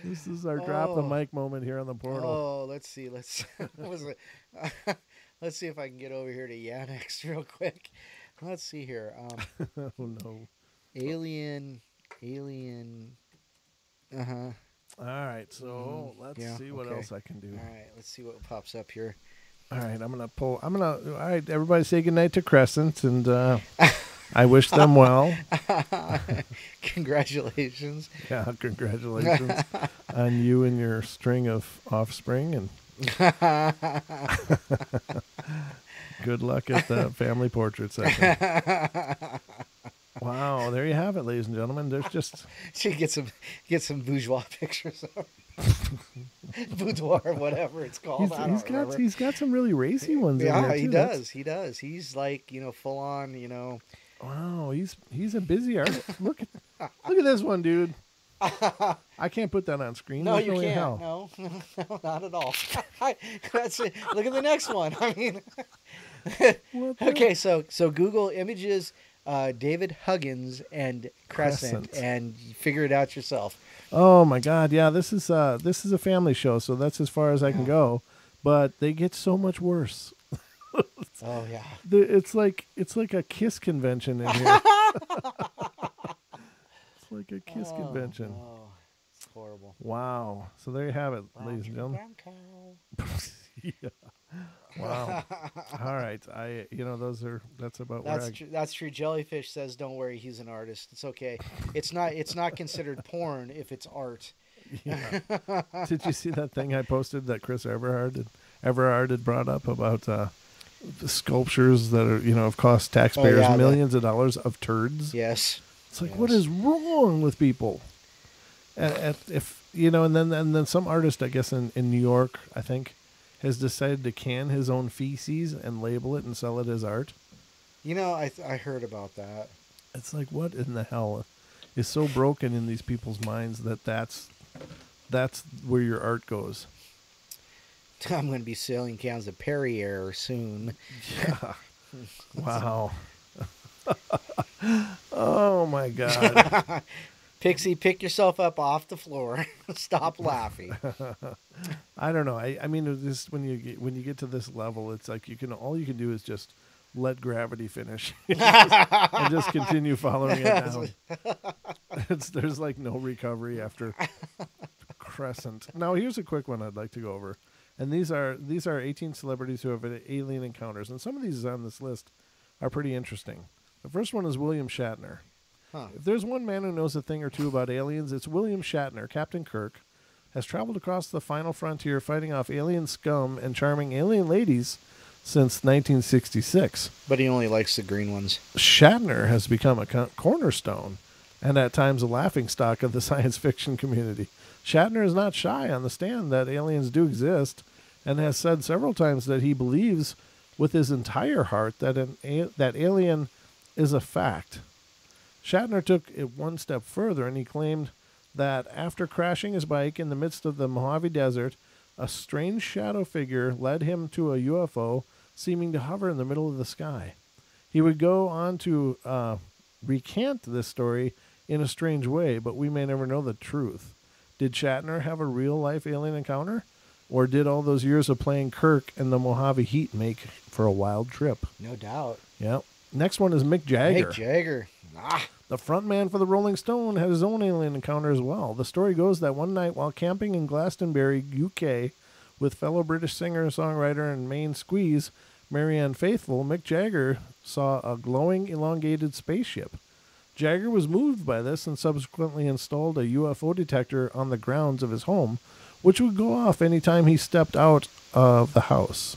This is our drop the mic moment here on the portal. Oh, let's see. Let's see if I can get over here to Yannex real quick. Let's see here. Oh no. Alien. All right, so let's see what else I can do. All right, let's see what pops up here. All right, all right, everybody say goodnight to Crescent, and I wish them well. Congratulations. Yeah, congratulations on you and your string of offspring, and good luck at the family portrait session. Wow, there you have it, ladies and gentlemen. There's just she get some bourgeois pictures of boudoir, whate's it's called. He's got some really racy ones. Yeah, in there too. He does. He's like full on. Wow, he's a busy artist. Look at this one, dude. I can't put that on screen. No, There's you no can't. hell. No, not at all. That's it. Look at the next one. I mean, okay, so Google images. David Huggins and Crescent, and figure it out yourself. Oh my God, yeah, this is a family show, so that's as far as I can go. But they get so much worse. Oh yeah, it's like a kiss convention in here. It's like a kiss convention. Oh, it's horrible. Wow. So there you have it, ladies and gentlemen. Yeah. Wow. All right. That's about that's true. Jellyfish says, "Don't worry, he's an artist. It's okay. It's not considered porn if it's art." Yeah. Did you see that thing I posted that Chris Everard had brought up about the sculptures that are, have cost taxpayers millions of dollars of turds. Yes. It's like, what is wrong with people? And then some artist, I guess in New York, I think, has decided to can his own feces and label it and sell it as art. I heard about that. It's like, what in the hell is so broken in these people's minds that's where your art goes? I'm going to be selling cans of Perrier soon. Yeah. Wow. Oh, my God. Pixie, pick yourself up off the floor. Stop laughing. I don't know. I mean, this when you get to this level, it's like all you can do is just let gravity finish and just continue following it down. There's like no recovery after Crescent. Now, here's a quick one I'd like to go over. And these are 18 celebrities who have had alien encounters. And some of these on this list are pretty interesting. The first one is William Shatner. Huh. If there's one man who knows a thing or two about aliens, it's William Shatner. Captain Kirk has traveled across the final frontier fighting off alien scum and charming alien ladies since 1966. But he only likes the green ones. Shatner has become a cornerstone and at times a laughingstock of the science fiction community. Shatner is not shy on the stand that aliens do exist and has said several times that he believes with his entire heart that that alien is a fact. Shatner took it one step further and he claimed that after crashing his bike in the midst of the Mojave Desert, a strange shadow figure led him to a UFO seeming to hover in the middle of the sky. He would go on to recant this story in a strange way, but we may never know the truth. Did Shatner have a real-life alien encounter? Or did all those years of playing Kirk in the Mojave heat make for a wild trip? No doubt. Yep. Next one is Mick Jagger. Mick Jagger. The frontman for the Rolling Stone had his own alien encounter as well. The story goes that one night while camping in Glastonbury, UK, with fellow British singer-songwriter and main squeeze, Marianne Faithfull, Mick Jagger saw a glowing, elongated spaceship. Jagger was moved by this and subsequently installed a UFO detector on the grounds of his home, which would go off anytime he stepped out of the house.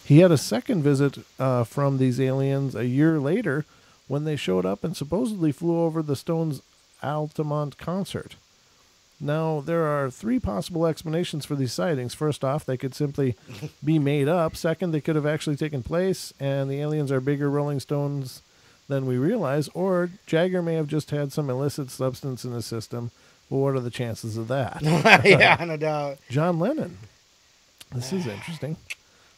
He had a second visit from these aliens a year later when they showed up and supposedly flew over the Stones' Altamont concert. Now, there are three possible explanations for these sightings. First off, they could simply be made up. Second, they could have actually taken place, and the aliens are bigger Rolling Stones than we realize. Or Jagger may have just had some illicit substance in his system. Well, what are the chances of that? Yeah, no doubt. John Lennon. This is interesting.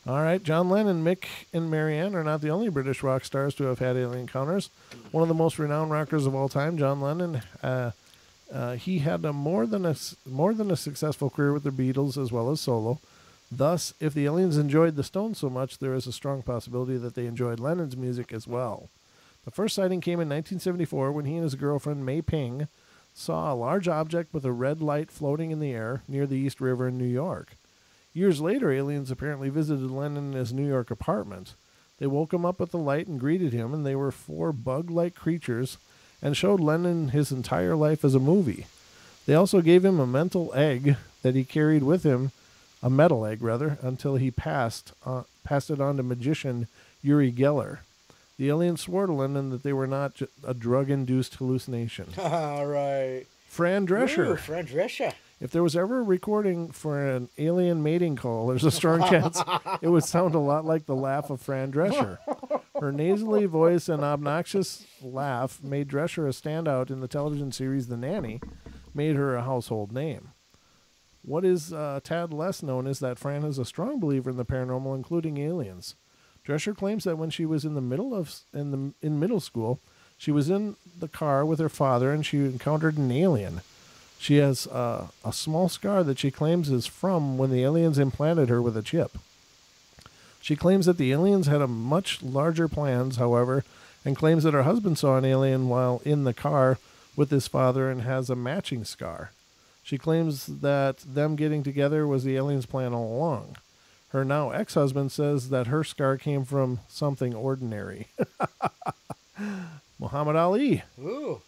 All right, John Lennon, Mick, and Marianne are not the only British rock stars to have had alien encounters. One of the most renowned rockers of all time, John Lennon, he had a more than a successful career with the Beatles as well as solo. Thus, if the aliens enjoyed the Stones so much, there is a strong possibility that they enjoyed Lennon's music as well. The first sighting came in 1974 when he and his girlfriend, May Ping, saw a large object with a red light floating in the air near the East River in New York. Years later, aliens apparently visited Lennon in his New York apartment. They woke him up with the light and greeted him, and they were four bug-like creatures and showed Lennon his entire life as a movie. They also gave him a metal egg that he carried with him, a metal egg rather, until he passed it on to magician Uri Geller. The aliens swore to Lennon that they were not a drug-induced hallucination. All right. Fran Drescher. Ooh, Fran Drescher. If there was ever a recording for an alien mating call, there's a strong chance it would sound a lot like the laugh of Fran Drescher. Her nasally voice and obnoxious laugh made Drescher a standout in the television series The Nanny, made her a household name. What is a tad less known is that Fran is a strong believer in the paranormal, including aliens. Drescher claims that when she was in middle school, she was in the car with her father and she encountered an alien. She has a small scar that she claims is from when the aliens implanted her with a chip. She claims that the aliens had a much larger plans, however, and claims that her husband saw an alien while in the car with his father and has a matching scar. She claims that them getting together was the aliens' plan all along. Her now ex-husband says that her scar came from something ordinary. Muhammad Ali. Ooh.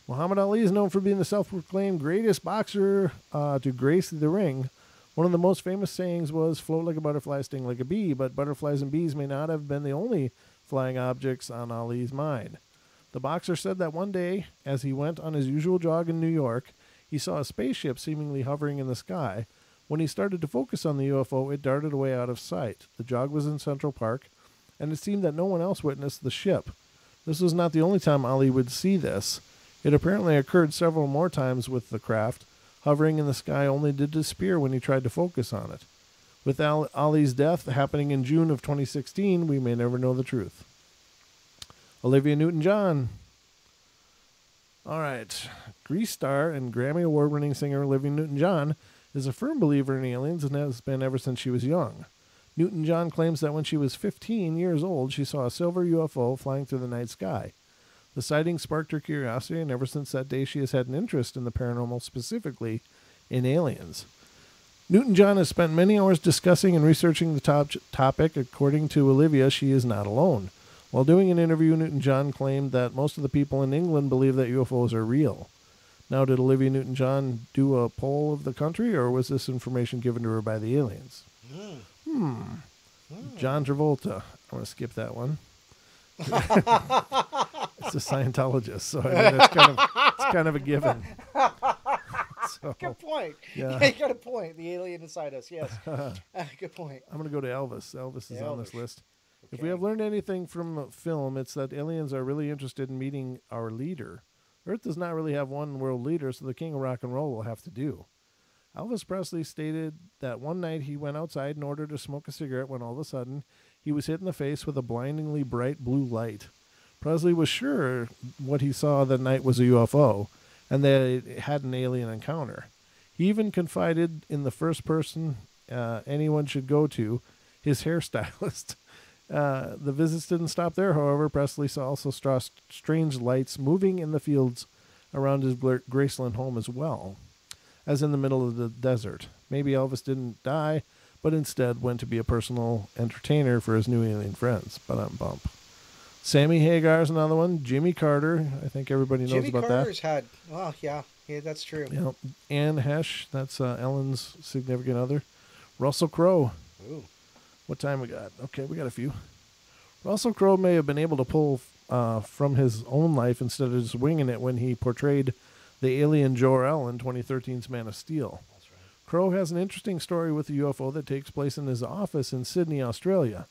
Muhammad Ali is known for being the self-proclaimed greatest boxer to grace the ring, One of the most famous sayings was, float like a butterfly, sting like a bee, but butterflies and bees may not have been the only flying objects on Ali's mind. The boxer said that one day, as he went on his usual jog in New York, he saw a spaceship seemingly hovering in the sky. When he started to focus on the UFO, it darted away out of sight. The jog was in Central Park, and it seemed that no one else witnessed the ship. This was not the only time Ali would see this. It apparently occurred several more times with the craft, hovering in the sky only to disappear when he tried to focus on it. With Ali's death happening in June of 2016, we may never know the truth. Olivia Newton-John. All right. Grease star and Grammy Award-winning singer Olivia Newton-John is a firm believer in aliens and has been ever since she was young. Newton-John claims that when she was 15 years old, she saw a silver UFO flying through the night sky. The sighting sparked her curiosity, and ever since that day, she has had an interest in the paranormal, specifically in aliens. Newton-John has spent many hours discussing and researching the topic. According to Olivia, she is not alone. While doing an interview, Newton-John claimed that most of the people in England believe that UFOs are real. Now, did Olivia Newton-John do a poll of the country, or was this information given to her by the aliens? John Travolta. I'm going to skip that one. It's a Scientologist, so I mean, it's kind of a given. So, Good point. Yeah. You got a point. The alien inside us, yes. Good point. I'm going to go to Elvis. Elvis is on this list. Okay. If we have learned anything from film, it's that aliens are really interested in meeting our leader. Earth does not really have one world leader, so the king of rock and roll will have to do. Elvis Presley stated that one night he went outside in order to smoke a cigarette when all of a sudden he was hit in the face with a blindingly bright blue light. Presley was sure what he saw that night was a UFO and that it had an alien encounter. He even confided in the first person anyone should go to, his hairstylist. The visits didn't stop there, however. Presley also saw strange lights moving in the fields around his Graceland home as well, as in the middle of the desert. Maybe Elvis didn't die, but instead went to be a personal entertainer for his new alien friends. Bump. Sammy Hagar's another one. Jimmy Carter. I think everybody knows about that. Jimmy Carter's had, well, yeah, that's true. Yeah. Anne Hesh, that's Ellen's significant other. Russell Crowe. Ooh. What time we got? Okay, we got a few. Russell Crowe may have been able to pull from his own life instead of just winging it when he portrayed the alien Jor-El in 2013's Man of Steel. That's right. Crowe has an interesting story with a UFO that takes place in his office in Sydney, Australia.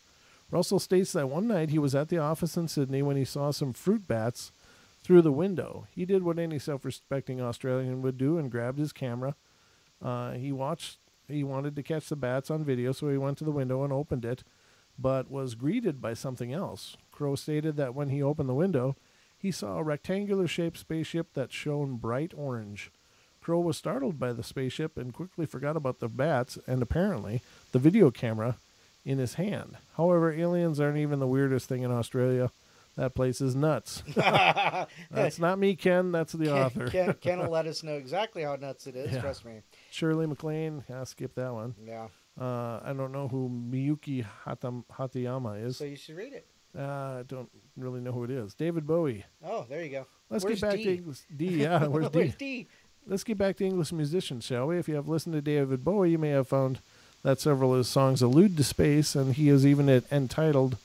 Russell states that one night he was at the office in Sydney when he saw some fruit bats through the window. He did what any self-respecting Australian would do and grabbed his camera. He wanted to catch the bats on video, so he went to the window and opened it, but was greeted by something else. Crowe stated that when he opened the window, he saw a rectangular-shaped spaceship that shone bright orange. Crowe was startled by the spaceship and quickly forgot about the bats and apparently the video camera in his hand. However, aliens aren't even the weirdest thing in Australia. That place is nuts. That's not me, Ken. That's the author. Ken will let us know exactly how nuts it is. Yeah. Trust me. Shirley MacLaine. I'll skip that one. Yeah. I don't know who Miyuki Hatayama is. So you should read it. I don't really know who it is. David Bowie. Oh, there you go. Let's get back to English. D, yeah. Where's D? Where's D? Let's get back to English musicians, shall we? If you have listened to David Bowie, you may have found that several of his songs allude to space, and he is even entitled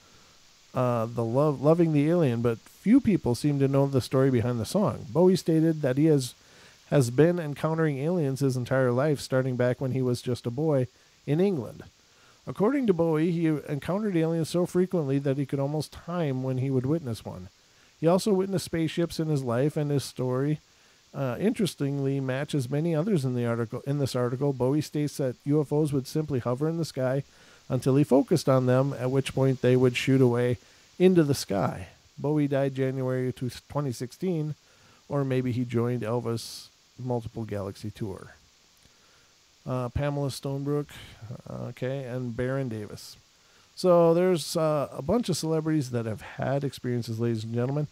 Loving the Alien, but few people seem to know the story behind the song. Bowie stated that he has been encountering aliens his entire life, starting back when he was just a boy in England. According to Bowie, he encountered aliens so frequently that he could almost time when he would witness one. He also witnessed spaceships in his life, and his story interestingly matches many others in this article. Bowie states that UFOs would simply hover in the sky until he focused on them, at which point they would shoot away into the sky. Bowie died January 2016, or maybe he joined Elvis' multiple galaxy tour. Pamela Stonebrook, and Baron Davis. So there's a bunch of celebrities that have had experiences, ladies and gentlemen.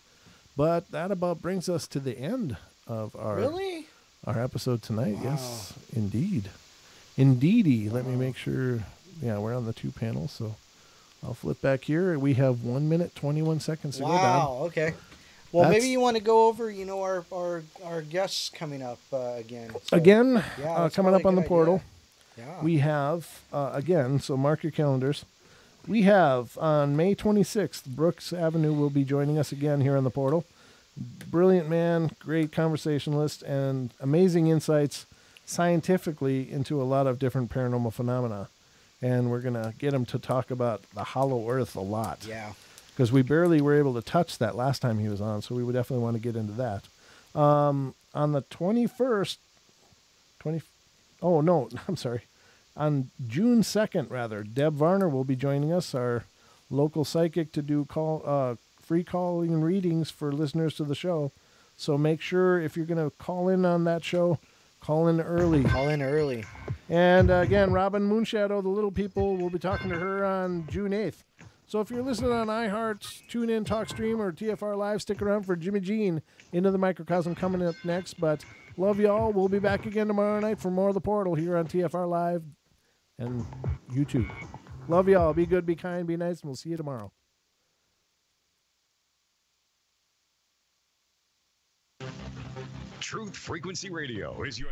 But that about brings us to the end of our episode tonight. Wow. Yes, indeed. Indeedy. Let me make sure. Yeah, we're on the two panels, so I'll flip back here. We have 1 minute, 21 seconds to go down. Wow, okay. Well, maybe you want to go over, our guests coming up again. So, coming up on the portal. Yeah. We have, again, so mark your calendars. We have on May 26th, Brooks Avenue will be joining us again here on the portal. Brilliant man, great conversationalist, and amazing insights scientifically into a lot of different paranormal phenomena. And we're going to get him to talk about the hollow earth a lot. Yeah. Because we barely were able to touch that last time he was on, so we would definitely want to get into that. On the 21st, on June 2nd, rather, Deb Varner will be joining us, our local psychic, to do free calling readings for listeners to the show. So make sure if you're going to call in on that show, call in early. Call in early. And again, Robin Moonshadow, the Little People, will be talking to her on June 8th. So if you're listening on iHeart, TuneIn, TalkStream, or TFR Live, stick around for Jimmy Jean Into the Microcosm coming up next. But love y'all. We'll be back again tomorrow night for more of The Portal here on TFR Live and YouTube. Love y'all. Be good, be kind, be nice, and we'll see you tomorrow. Truth Frequency Radio is your...